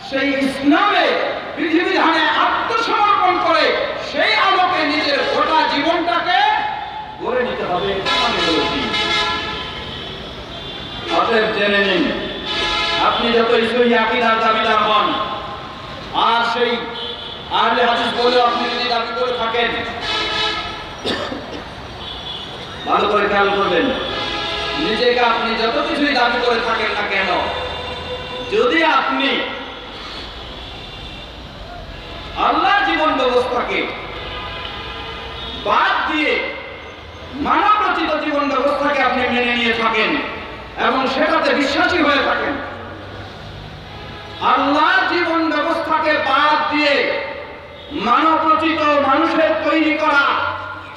সেই ইসলামে বিধিবিধানে আত্মসমর্পণ করে সেই আলোকে নিজের গোটা জীবনটাকে গড়ে নিতে হবে। অতএব জেনে নিন, আপনি যতই সহিহ আকীদার দাবিদার হন আর সেই আহলে হাদিস বলে আপনি যদি দাবি করে থাকেন, ভালো করে খেয়াল করবেন, নিজেকে আপনি যত কিছুই দাবি করে থাকেন না কেন, যদি আপনি আল্লাহর জীবন ব্যবস্থাকে বাদ দিয়ে মানব রচিত জীবন ব্যবস্থাকে আপনি মেনে নিয়ে থাকেন এবং সেটাতে বিশ্বাসী হয়ে থাকেন, আল্লাহর জীবন ব্যবস্থাকে বাদ দিয়ে মানব রচিত মানুষের তৈরি করা,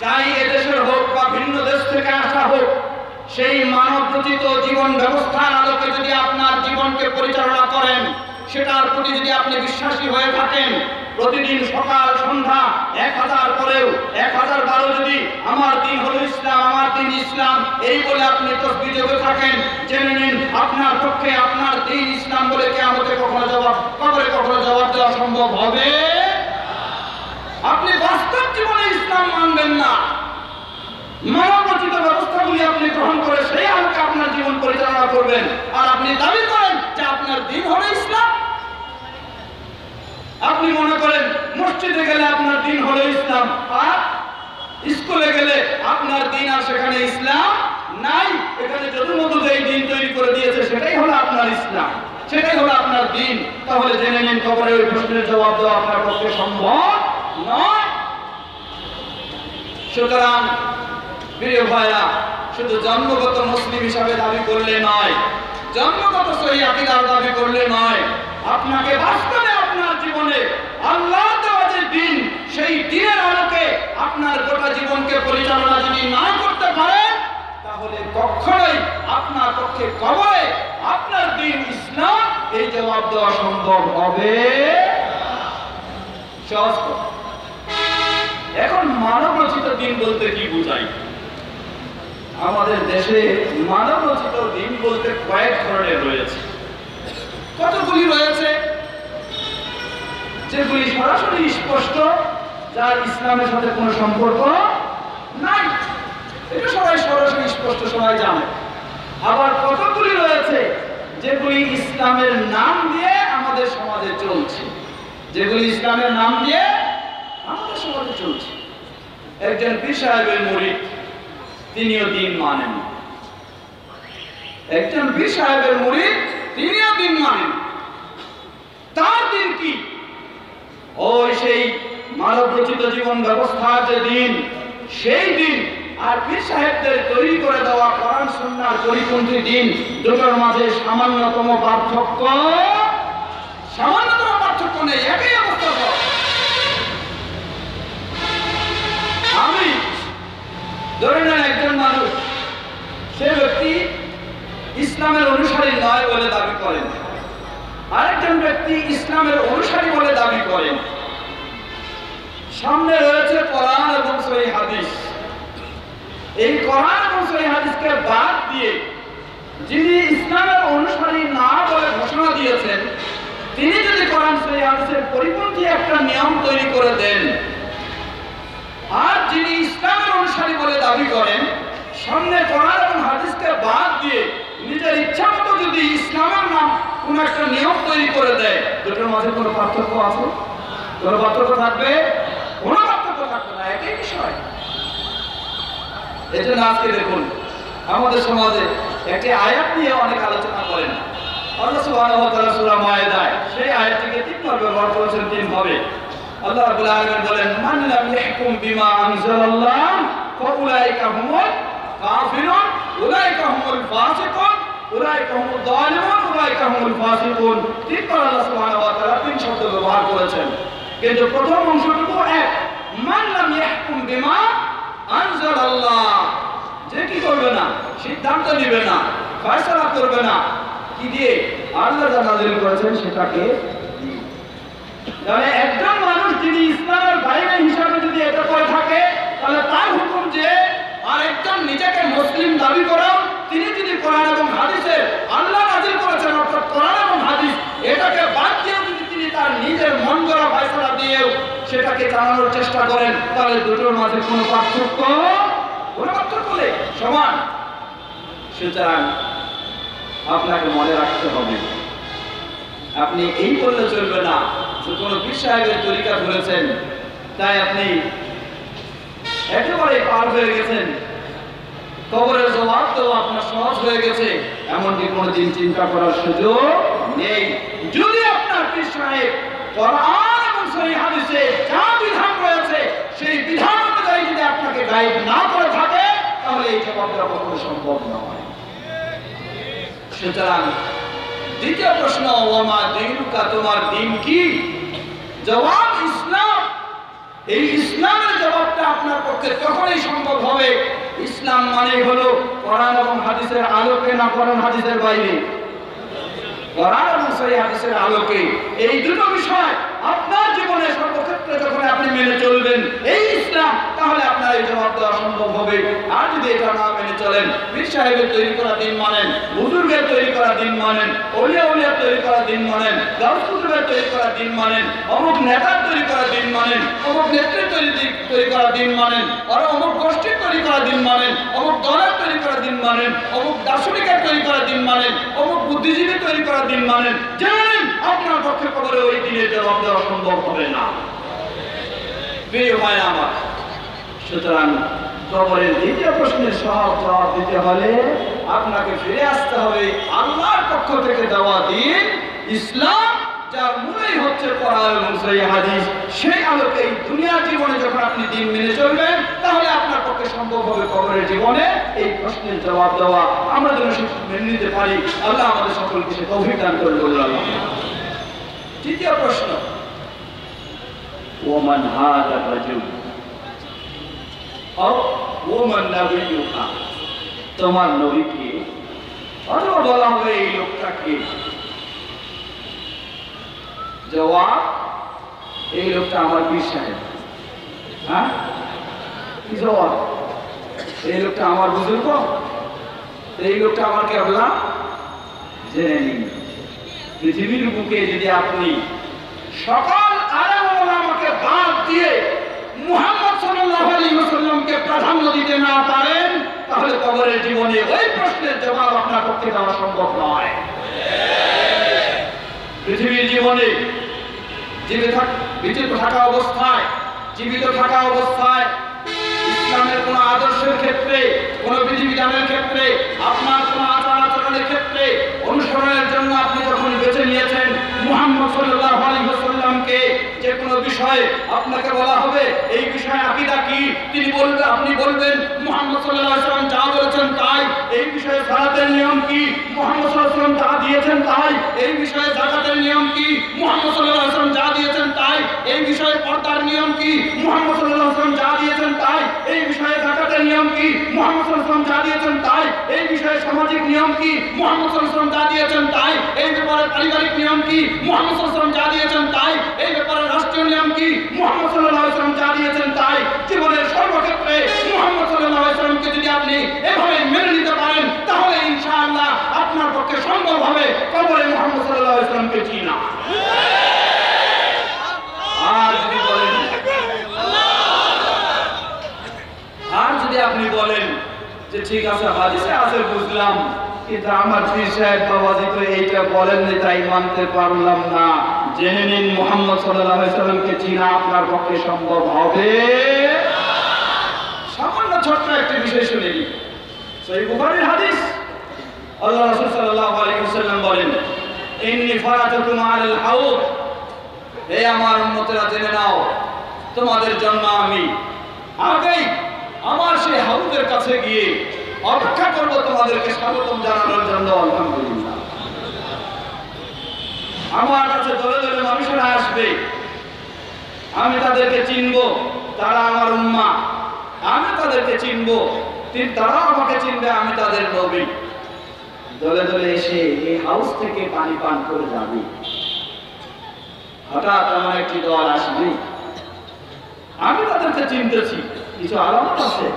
চাই এদেশের হোক বা ভিন্ন দেশ থেকে আসা হোক, সেই মানব রচিত জীবন ব্যবস্থার আলোকে যদি আপনার জীবনকে পরিচালনা করেন, সেটার প্রতি যদি আপনি বিশ্বাসী হয়ে থাকেন, প্রতিদিন সকাল সন্ধ্যা 1000 করেও 1012 যদি আমার দিন হলো ইসলাম, আমার দিন ইসলাম এই বলে আপনি তাসবিহ জপে থাকেন, জেনে নিন আপনার পক্ষে আপনার দিন ইসলাম বলে কিয়ামতে কখনো কবরে কখনো জবাব দেওয়া সম্ভব হবে? আপনি বাস্তব জীবনে ইসলাম মানবেন না, মানবরচিত ব্যবস্থাগুলি আপনি গ্রহণ করে সেই আলোকে আপনার জীবন পরিচালনা করবেন, আর আপনি দাবি করেন যে আপনার দিন হলো ইসলাম। আপনি মনে করেন মসজিদে গেলে আপনার দিন হলো ইসলাম, আর স্কুলে গেলে আপনার দিন আর সেখানে ইসলাম নাই, এখানে যদুমধু এই দিন তৈরি করে দিয়েছে সেটাই হলো আপনার ইসলাম, সেটাই হলো আপনার দিন। তাহলে জেনে নিন কবরে ওই প্রশ্নের জবাব দেওয়া আপনার পক্ষে সম্ভব নয়। সুতরাং প্রিয় ভাইরা, শুধু জন্মগত মুসলিম হিসাবে দাবি করলে নয়, জন্মগত সহিহ আকীদার দাবি করলে নয়, আপনাকে বাস্তবে আপনার জীবনে আল্লাহর দেওয়া যে দিন, সেই দিনের আলোকে আপনার গোটা জীবনকে পরিচালনা যদি না করতে পারেন, তাহলে কখনোই আপনার পক্ষে কবরে আপনার দিন ইসলাম এই জবাব দেওয়া সম্ভব হবে। সহজ কথা। এখন মানব রচিত দিন বলতে কি বোঝায়? আমাদের দেশে মানব রচিত দিন বলতে কয়েক ধরনের রয়েছে। কতগুলি রয়েছে? যেগুলি সরাসরি স্পষ্ট, যার ইসলামের সাথে কোনো সম্পর্ক নাই। এটা সবাই সরাসরি স্পষ্ট সবাই জানে। আবার কতগুলি রয়েছে যেগুলি ইসলামের নাম দিয়ে আমাদের সমাজে চলছে, যেগুলি ইসলামের নাম দিয়ে আমাদের সমাজে চলছে। একজন পীর সাহেবের মুরিদ, তিনিও দিন মানেন। একজন পীর সাহেবের মুরিদ, তিনিও দিন মানেন। তার দিন কি? ওই সেই মানব রচিত জীবন ব্যবস্থার যে দিন, সেই দিন আর পীর সাহেবদের তৈরি করে দেওয়া কোরআন সুন্নাহর পরিপন্থী দিন, দুটোর মাঝে সামান্যতম পার্থক্য নেই, একই অবস্থা। আমি ধরে নেন একজন মানুষ, সে ব্যক্তি ইসলামের অনুসারী নয় বলে দাবি করেন, আরেকজন ব্যক্তি ইসলামের অনুসারী বলে দাবি করেন। সামনে রয়েছে কোরআন এবং সহিহ হাদিস। এই কোরআন এবং সহিহ হাদিসকে বাদ দিয়ে যিনি ইসলামের অনুসারী না বলে ঘোষণা দিয়েছেন, তিনি যদি কোরআন সহিহ হাদিসের পরিপন্থী একটা নিয়ম তৈরি করে দেন, আর যিনি ইসলামের অনুসারী বলে দাবি করেন, সামনে কোরআন এবং হাদিসকে বাদ দিয়ে নিজের ইচ্ছা মতো যদি ইসলামের নাম কোন একটা নিয়ম তৈরি করে দেয়, দুটোর মাঝে কোনো পার্থক্য আছে? কোনো পার্থক্য থাকবে? কোনো পার্থক্য থাকবে না, একই বিষয়। এই জন্য আজকে দেখুন আমাদের সমাজে একটি আয়াত নিয়ে অনেক আলোচনা করেন। আল্লাহ সুবহানাহু ওয়া তাআলা সূরা মায়েদায় সেই আয়াতটিকে তিনবার ব্যবহার করেছেন, তিন ভাবে। আল্লাহ রাব্বুল আলামিন বলেন, মান লাম ইয়াহকুম বিমা আনজালাল্লাহ ফাউলাইকা হুমুল কাফিরুন উলাইকা হুমুল ফাসিকুন উলাইকা হুমুল যালিমুন উলাইকা হুমুল ফাসিকুন। তিনবার আল্লাহ সুবহানাহু ওয়া তাআলা তিন শব্দ ব্যবহার করেছেন, কিন্তু প্রথম অংশটুকু এক, মান লাম ইয়াহকুম বিমা আনজালাল্লাহ, যে কি করবে না, সিদ্ধান্ত নেবে না, ফয়সালা করবে না, কি দিয়ে? আল্লাহ যা নাযিল করেছেন সেটাকে। তাহলে একজন মানুষ যিনি ইসলামের বাইরে হিসাবে যদি এটা করে থাকে, তাহলে তার হুকুম যে আর একজন নিজেকে মুসলিম দাবি করাও, তিনি যদি কোরআন এবং হাদিসের আল্লাহ নাযিল করেছেন অর্থাৎ কোরআন এবং হাদিস এটাকে বাদ দিয়ে যদি তিনি তার নিজের মন গড়া ফয়সালা দিয়েও সেটাকে জানানোর চেষ্টা করেন, তাহলে দুটোর মাঝে কোনো পার্থক্য নেই, সমান। সুতরাং আপনাকে মনে রাখতে হবে, আপনি এই বললে চলবে না যে কোনো পীর সাহেবের তরিকা ধরেছেন তাই আপনি একেবারে পার হয়ে গেছেন, কবরের জবাব দেওয়া আপনার সহজ হয়ে গেছে, এমনকি কোনোদিন চিন্তা করার সুযোগ নেই। যদি আপনার পীর সাহেব কোরআন এবং সহিহ হাদিসে যা বিধান রয়েছে সেই বিধান অনুযায়ী যদি আপনাকে গাইড না করে থাকে, তাহলে এই জবাব দেওয়া কখনো সম্ভব নয়। সুতরাং দ্বিতীয় প্রশ্ন, ওয়ামা দীনুকা, তোমার দিন কি? জবাব ইসলাম। এই ইসলামের জবাবটা আপনার পক্ষে তখনই সম্ভব হবে, ইসলাম মানে হলো কোরআন এবং হাদিসের আলোকে, না কোরআন হাদিসের বাইরে? কোরআন এবং সহিহ হাদিসের আলোকে। এই দুটো বিষয় আপনার জীবনে সর্বক্ষেত্রে যখন আপনি মেনে চলবেন এই ইসলাম, তাহলে আপনার এই জবাব দেওয়া সম্ভব হবে। আর যদি এটা না মেনে চলেন, পীর সাহেবের তৈরি করা দিন মানেন, বুজুর্গের তৈরি করা দিন মানেন, ওলিয়া উলিয়ার তৈরি করা দিন মানেন, গাউস কুতুবের তৈরি করা দিন মানেন, অমুক নেতার তৈরি করা দিন মানেন, অমুক নেত্রীর তৈরি করা দিন মানেন, আর অমুক গোষ্ঠীর তৈরি করা দিন মানেন, অমুক দলের তৈরি করা দিন মানেন, অমুক দার্শনিকের তৈরি করা দিন মানেন, অমুক বুদ্ধিজীবীর তৈরি করা দিন মানেন, জানেন আপনার পক্ষে কবরে ওই দিনের জবাব দেওয়া সম্ভব হবে না। প্রিয় ভাই আমার, সুতরাং কবরের দ্বিতীয় প্রশ্নের সহজ জবাব দিতে হলে আপনাকে ফিরে আসতে হবে আল্লাহর পক্ষ থেকে দেওয়া দিন ইসলাম, যার মূলেই হচ্ছে কোরআন এবং সহিহ হাদিস। সেই আলোকে এই দুনিয়ার জীবনে যখন আপনি দিন মেনে চলবেন, তাহলে আপনার পক্ষে সম্ভব হবে কবরের জীবনে এই প্রশ্নের জবাব দেওয়া। আমরা যেন মেনে নিতে পারি, আল্লাহ আমাদের সকলকে সে তৌফিক দান করুন। বললাম তৃতীয় প্রশ্ন, ওমান হাযা রাজুল আও ওমান নাবিয়ুকা, তোমার নবী কে? অথবা বলা হবে এই লোকটাকে। জবাব, এই লোকটা আমার পীর সাহেব। হ্যাঁ, কি জবাব? এই লোকটা আমার বুজুর্গ, এই লোকটা আমার কেবলা। জেনে নিন, পৃথিবীর বুকে যদি আপনি সকল আলেম ওলামাকে বাদ দিয়ে মুহাম্মদ সাল্লাল্লাহু আলাইহি ওয়াসাল্লাম জীবনকে প্রাধান্য দিতে না পারেন, তাহলে কবরের জীবনে ওই প্রশ্নের জবাব আপনার পক্ষে দেওয়া সম্ভব নয়। পৃথিবীর জীবনে জীবিত থাকা অবস্থায় ইসলামের কোন আদর্শের ক্ষেত্রে, কোন বিধিবিধানের ক্ষেত্রে, আপনার কোন আচার আচরণের ক্ষেত্রে অনুসরণের জন্য আপনি যখন বেছে নিয়েছেন মুহাম্মদ সাল্লাল্লাহু আলাইহি ওয়াসাল্লামকে, যে কোনো বিষয়ে আপনাকে বলা হবে এই বিষয়ে আকীদা কি, আপনি বলবেন মুহাম্মদ সাল্লাল্লাহু আলাইহি ওয়াসাল্লাম যা বলেছেন তাই। এই বিষয়ে সালাতের নিয়ম কি, মুহাম্মদ সাল্লাল্লাহু আলাইহি ওয়াসাল্লাম যা দিয়েছেন তাই। এই বিষয়ে যাকাতের নিয়ম কি, মুহাম্মদ সাল্লাল্লাহু আলাইহি ওয়াসাল্লাম যা দিয়েছেন তাই। এই বিষয়ে পর্দার নিয়ম কি, মুহাম্মদ সাল্লাল্লাহু আলাইহি ওয়াসাল্লাম যা দিয়েছেন তাই। এই বিষয়ে যাকাতের নিয়ম কি, মুহাম্মদ সাল্লাল্লাহু আলাইহি ওয়াসাল্লাম যা দিয়েছেন তাই। এই বিষয়ে সামাজিক নিয়ম কি, মুহাম্মদ সাল্লাল্লাহু আলাইহি ওয়াসাল্লাম যা দিয়েছেন তাই। এই ব্যাপারে পারিবারিক নিয়ম কি, মুহাম্মদ সাল্লাল্লাহু আলাইহি ওয়াসাল্লাম যা দিয়েছেন তাই। এই ব্যাপারে রাষ্ট্রীয় নিয়ম কি, মুহাম্মদ সাল্লাল্লাহু আলাইহি ওয়াসাল্লাম যা দিয়েছেন তাই। জীবনের সর্বক্ষেত্রে মুহাম্মদ সাল্লাল্লাহু আলাইহি ওয়াসাল্লামকে যদি আপনি এভাবে মেনে নিতে পারেন, তাহলে ইনশাআল্লাহ আপনার পক্ষে সম্ভব হবে কবরে মুহাম্মদ সাল্লাল্লাহু আলাইহি ওয়াসাল্লামকে চিনা। আর যদি আপনি বলেন যে ঠিক আছে হাদিসে আছে বুঝলাম, কিন্তু আমার পীর সাহেব বাবাজি তো এইটা বলেননি তাই মানতে পারলাম না, জেনে নিন মুহাম্মদ সাল্লাল্লাহু আলাইহি ওয়াসাল্লামকে চিনা আপনার পক্ষে সম্ভব হবে। সামান্য ছোট্ট একটা বিষয় শুনে নিন। সহিহ বুখারীর হাদিস, আল্লাহ রাসূল সাল্লাল্লাহু আলাইহি ওয়াসাল্লাম বলেন, ইন্নী ফারাতুকুম আলাল হাউদ, হে আমার উম্মতেরা জেনে নাও তোমাদের জন্য আমি আগেই আমার সেই হাউদের কাছে গিয়ে অপেক্ষা করব তোমাদেরকে স্বাগতম জানানোর জন্য। আলহামদুলিল্লাহ, আমার কাছে দলে দলে মানুষেরা আসবে, আমি তাদেরকে চিনব, তারা আমার উম্মাহ, আমি তাদেরকে চিনব, তারা আমাকে চিনবে, আমি তাদের নবী। দলে দলে এসে এই হাউস থেকে পানি পান করে যাবে। হঠাৎ আমার একটি দল আসবে, আমি তাদেরকে চিনতেছি, কিছু আলামত আছে,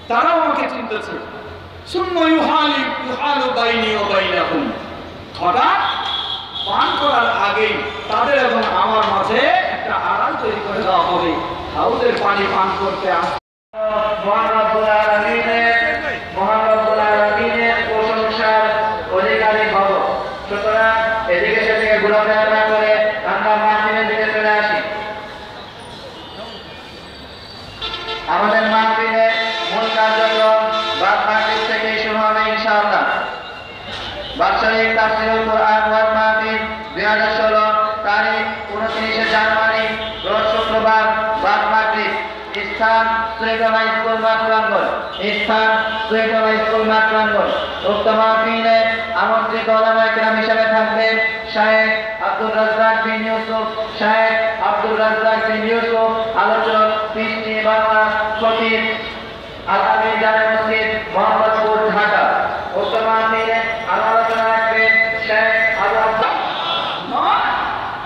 তারাও আমাকে চিনতেছে। সুম্মা ইউহালু বাইনি ওয়া বাইনাহুম, হঠাৎ পান করার আগেই তাদের এবং আমার মাঝে একটা আড়াল তৈরি করে দেওয়া হবে, হাউজের পানি পান করতে আসবে। মহান রব্বুল আলামিনের প্রশংসার অধিকারী হব। সুতরাং এদিকে সেদিকে ঘোরাফেরা না করে আমরা মাহফিলের দিকে চলে আসি। আমাদের মাহফিলের মূল কার্যক্রম বাদ মাগরিব থেকেই শুরু হবে ইনশাআল্লাহ। বাৎসরিক তাফসীরুল কোরআন ওয়াল মাহফিল 2016 তারিখ 29 জানুয়ারি রোজ শুক্রবার বাদ মাগরিব। স্থান সুইডমা স্কুল মাতরাঙ্গন। উক্ত মাহফিলে আমন্ত্রিত উলামায়ে কেরাম হিসেবে থাকবেন শায়েখ আব্দুর রাজ্জাক বিন ইউসুফ, আলোচক পৃষ্টি বাংলা খতিব আল-আমিন জামে মসজিদ মোহাম্মদপুর ঢাকা। উক্ত মাহফিলে আলোচনা রাখবেন শেখ আবু আব্দুল।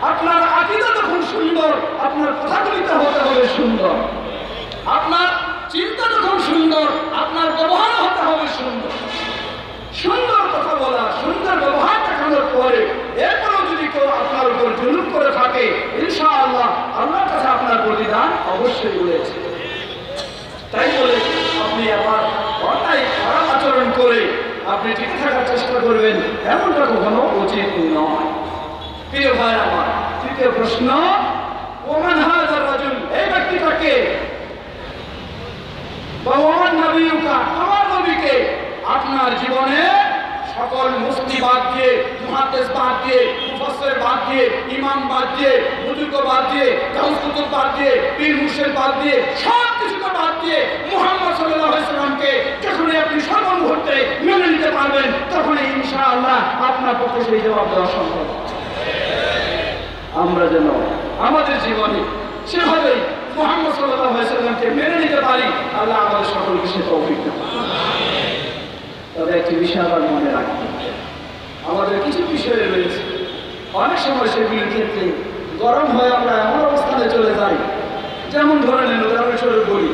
আপনার আকীদা যখন সুন্দর, আপনার কথাগুলিতে হতে হবে সুন্দর, আপনার চিন্তা যখন সুন্দর, আপনার ব্যবহার হতে হবে সুন্দর। সুন্দর কথা বলা, সুন্দর ব্যবহার দেখানোর পরে এরপরেও যদি কেউ আপনার উপর জুলুম করে থাকে, ইনশাআল্লাহ আল্লাহর কাছে আপনার প্রতিদান অবশ্যই রয়েছে। তাই বলে আপনি আবার অন্যায় খারাপ আচরণ করে আপনি টিকে থাকার চেষ্টা করবেন, এমনটা কখনো উচিত নয়। প্রিয় ভাই আমার, তৃতীয় প্রশ্ন, ওমান হাযার রাজুল, এই ব্যক্তিটাকে ওমান নবিয়ুকা, আমার নবীকে আপনার জীবনে সকল মুফতি বাদ দিয়ে, মুহাদ্দিস বাদ দিয়ে, মুফাসসির বাদ দিয়ে, ইমাম বাদ দিয়ে, বুজুর্গ বাদ দিয়ে, গাউস কুতুব বাদ দিয়ে, পীর মুর্শিদ বাদ দিয়ে, সব কিছুকে বাদ দিয়ে মুহাম্মদ সাল্লাল্লাহু আলাইহি ওয়াসাল্লামকে যখনই আপনি সর্বমুহূর্তে মেনে নিতে পারবেন, তখনই ইনশাআল্লাহ আপনার পক্ষে সেই জবাব দেওয়া সম্ভব। আমরা যেন আমাদের জীবনে সেভাবেই মুহাম্মদ সাল্লাল্লাহু আলাইহি ওয়াসাল্লামকে মেনে নিতে পারি, আল্লাহ আমাদের সকলকে সে তৌফিক দান। তবে একটি বিষয় আবার মনে রাখবেন, আমাদের কিছু বিষয় রয়েছে, অনেক সময় সেগুলির ক্ষেত্রে গরম হয়ে আমরা এমন অবস্থানে চলে যাই, যেমন ধরে নেন, উদাহরণস্বরূপ বলি,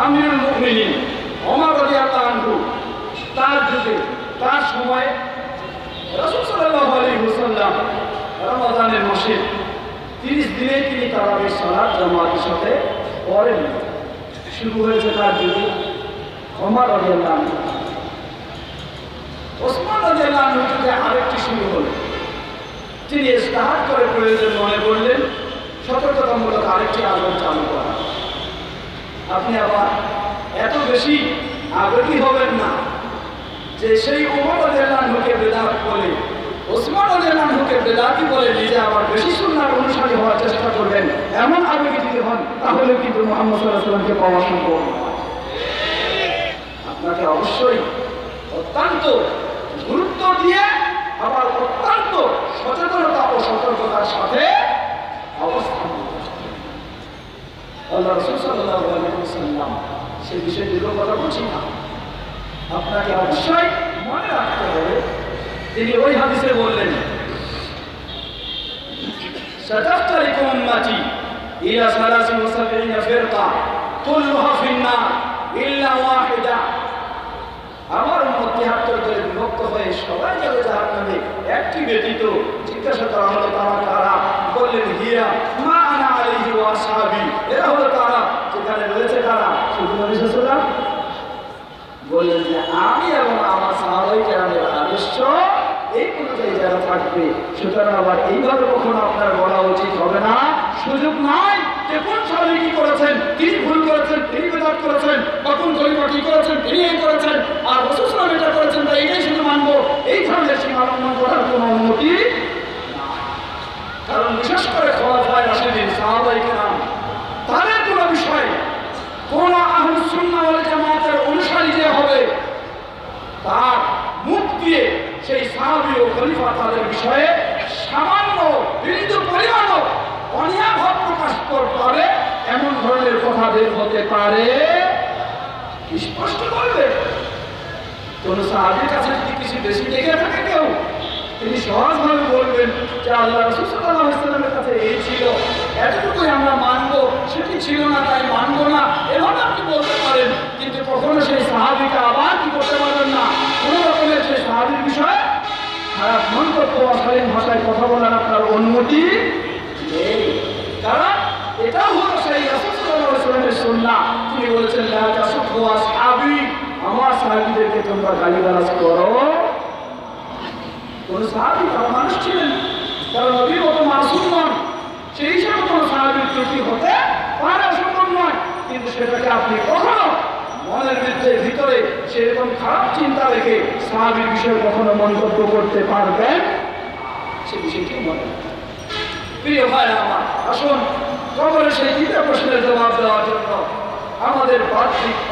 আমিরুল মুমিনিন ওমর রাদিয়াল্লাহু আনহু, তার যুগে, তার সময় রাসূল সাল্লাল্লাহু আলাইহি ওয়াসাল্লাম রমাদানের মাসে 30 দিনে তিনি তারাবির সালাত জামাতের সাথে পড়েন। শুরু হয়েছে তার যুগে ওমর রাদিয়াল্লাহু আনহু। ওসমান রাদিয়াল্লাহু আনহু যুগে আরেকটি শুরু হলো। তিনি ইজতিহাদ করে প্রয়োজন মনে করলেন সতর্কতামূলক আরেকটি আলোচনা চালু করা। আপনি আবার এত বেশি আগ্রহী হবেন না যে সেই ওমর রাদিয়াল্লাহু আনহুকে বেদাত বলে, ওসমান রাদিয়াল্লাহু আনহুকে বেদাতি বলে নিজে আবার বেশি সুন্নাহর অনুসারী হওয়ার চেষ্টা করবেন। এমন আবেগে যদি হন তাহলে কিন্তু মুহাম্মদ সাল্লাল্লাহু আলাইহি ওয়াসাল্লামকে পাওয়া সম্ভব নয়। আপনাকে অবশ্যই অত্যন্ত গুরুত্ব দিয়ে আবার অত্যন্ত সচেতনতা ও সতর্কতার সাথে অবস্থান করতে হবে। আল্লাহ রাসূল সাল্লাল্লাহু আলাইহি ওয়াসাল্লাম সেই বিষয়গুলোর কথা বলছি না, আপনাকে অবশ্যই মনে রাখতে হবে। তিনি ওই হাদিসে বললেন, সাতাফতারিকু উম্মতি ইলা 73 ফিরকা কুল্লুহা ফিন-নার ইল্লা ওয়াহিদা। আমার উম্মত 73 দলে বিভক্ত হয়ে সবাই যাবে জাহান্নামে, একটি ব্যতীত। জিজ্ঞাসা করা হলো তারা কারা? বললেন, হিয়া মা আনা আলাইহি ওয়া আসহাবি। এরা হলো তারা যেখানে রয়েছে কারা? শুধু নবী সাল্লাল্লাহু আলাইহি ওয়াসাল্লাম বললেন যে আমি এবং আমার সাহাবায়ে কেরামের আদর্শ এই অনুযায়ী যারা থাকবে। সুতরাং আবার এইভাবে কখনো আপনার বলা উচিত হবে না, সুযোগ নাই যে কোন সাহাবী কি করেছেন, তিনি ভুল করেছেন, তিনি বিদআত করেছেন, বা কোন খলিফা কি করেছেন, তিনি এই করেছেন, আর রাসূল সাল্লাল্লাহু আলাইহি ওয়াসাল্লাম এটা করেছেন, তাই এটাই শুধু মানবো। এই ধরনের সীমা লঙ্ঘন করার কোনো অনুমতি নাই। কারণ বিশেষ করে খোলাফায়ে রাশিদিন, সাহাবায়ে কেরাম, তাদের কোনো বিষয় কোন আহলুস সুন্নাহ ওয়াল জামাতের অনুসারী যে হবে তার মুখ দিয়ে সেই সাহাবী ও খলিফা তাদের বিষয়ে সামান্য বিন্দু পরিমাণও অনীহা ভাব প্রকাশ করতে পারে এমন ধরনের কথা বের হতে পারে। স্পষ্ট বলবে কোন সাহাবীর কাছে যদি কিছু বেশি লেগে থাকে কেউ, তিনি সহজভাবে বলবেন যে আল্লাহ রাসূল সাল্লাল্লাহু আলাইহি ওয়াসাল্লামের কাছে এই ছিল, এতটুকুই আমরা মানবো, সেটি ছিল না তাই মানবো না, এভাবে আপনি বলতে পারেন। কিন্তু কখনো সেই সাহাবীকে আবার কি করতে পারবেন না, কোনো রকমের সেই সাহাবীর বিষয়ে খারাপ মন্তব্য অশালীন ভাষায় কথা বলার আপনার অনুমতি নেই। কারণ এটা হলো সেই রাসূল সাল্লাল্লাহু আলাইহি ওয়াসাল্লামের সুন্নাহ। তিনি বলেছেন, লা তাসুব্বু আসহাবি, আমার সাহাবীদেরকে তোমরা গালিগালাজ করো। কোন সাহাবী তারা মানুষ ছিলেন, তারা নবীর মতো মাসুম নন, সেই হিসাবে কোনো সাহাবীর ত্রুটি হতে পারে, অসম্ভব নয়। কিন্তু সেটাকে আপনি কখনো মনের ভিতরে সেরকম খারাপ চিন্তা রেখে সাহাবীর বিষয়ে কখনো মন্তব্য করতে পারবেন সে বিষয়টি মনে রাখবেন। প্রিয় ভাইরা আমার, আসুন কবরে সেই দ্বিতীয় প্রশ্নের জবাব দেওয়ার জন্য আমাদের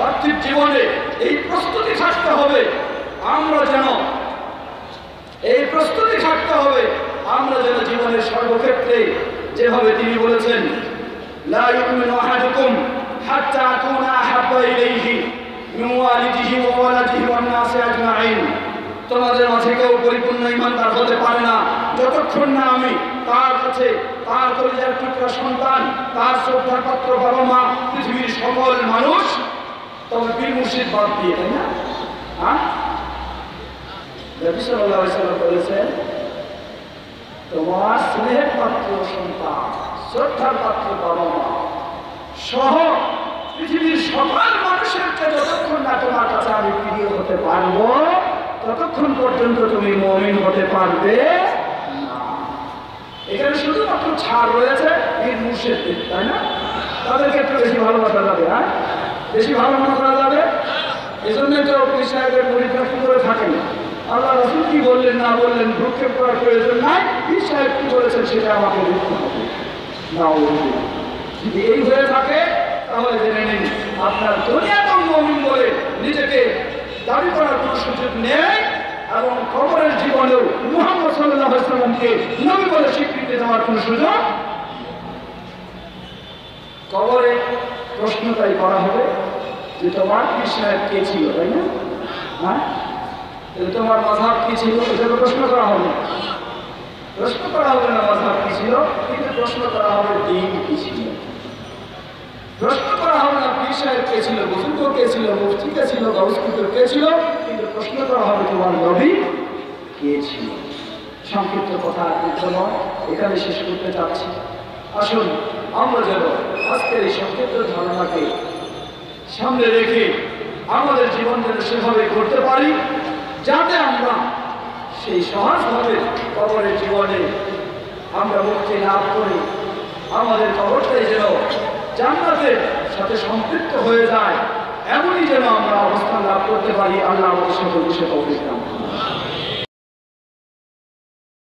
পার্থিব জীবনে এই প্রস্তুতি থাকতে হবে। আমরা যেন এই প্রস্তুতি থাকতে হবে, আমরা যেন জীবনের সর্বক্ষেত্রে যেভাবে তিনি বলেছেন, লা ইউমিনু আহাদুকুম হাত্তা আকুনা আহাব্বা ইলাইহি মিন ওয়ালিদিহি ওয়া ওয়ালাদিহি ওয়ান নাসি আজমাইন। তোমাদের মাঝে কেউ পরিপূর্ণ ঈমানদার হতে পারে না যতক্ষণ না আমি তার কাছে তার কলিজার টুকরা সন্তান, তার শ্রদ্ধার পাত্র বাবা মা, পৃথিবীর সকল মানুষ, তবে পীর মুর্শিদ বাদ দিয়ে, তাই না? নবী সাল্লাল্লাহু আলাইহি ওয়াসাল্লাম বলেছেন, তোমার স্নেহের পাত্র সন্তান, শ্রদ্ধার পাত্র বাবা মা সহ পৃথিবীর সকল মানুষেরকে যতক্ষণ না তোমার কাছে আমি প্রিয় হতে পারবো ততক্ষণ পর্যন্ত তুমি মুমিন হতে পারবে না। এখানে শুধুমাত্র ছাড় রয়েছে পীর মুর্শিদদের, তাই না? তাদেরকে একটু বেশি ভালোবাসা যাবে, হ্যাঁ, বেশি ভালো মনে করা যাবে। এই জন্যই তো পীর সাহেবের মুরিদরা কি করে থাকেন, আল্লাহ রাসূল কি বললেন না বললেন ভ্রুক্ষেপ করার প্রয়োজন নাই, পীর সাহেব কি বলেছেন সেটা আমাকে দেখতে হবে না। যদি এই হয়ে থাকে তাহলে জেনে নিন আপনার দুনিয়াতেও মুমিন বলে নিজেকে দাবি করার কোনো সুযোগ নেই, এবং কবরের জীবনেও মুহাম্মদ সাল্লাল্লাহু আলাইহি ওয়াসাল্লামকে নবী বলে স্বীকৃতি দেওয়ার কোনো সুযোগ। কবরে প্রশ্নটাই করা হবে যে তোমার পীর সাহেব কে ছিল, তাই না? হ্যাঁ, তোমার মাযহাব কি ছিল, এটা প্রশ্ন করা হবে। প্রশ্ন করা হবে না মাযহাব কি ছিল, কিন্তু প্রশ্ন করা হবে দ্বীন কি ছিল। প্রশ্ন করা হবে না পীর সাহেব কে ছিল, বুজুর্গ কে ছিল, মুফতি কে ছিল, গাউস কুতুব কে ছিল, কিন্তু প্রশ্ন করা হবে তোমার নবী কে ছিল। সংক্ষিপ্ত কথা এখানে শেষ করতে চাচ্ছি। আসুন আমরা যেন আজকের এই সংক্ষিপ্ত ধারণাকে সামনে রেখে আমাদের জীবন যেন সেভাবে করতে পারি যাতে আমরা সেই সহজভাবে কবরের জীবনে আমরা মুক্তি লাভ করি, আমাদের কবরটাই যেন জান্নাতের সাথে সম্পৃক্ত হয়ে যায়, এমনই যেন আমরা অবস্থান লাভ করতে পারি। আল্লাহ আমাদের সকল বিষয়ে তৌফিক দান করুন।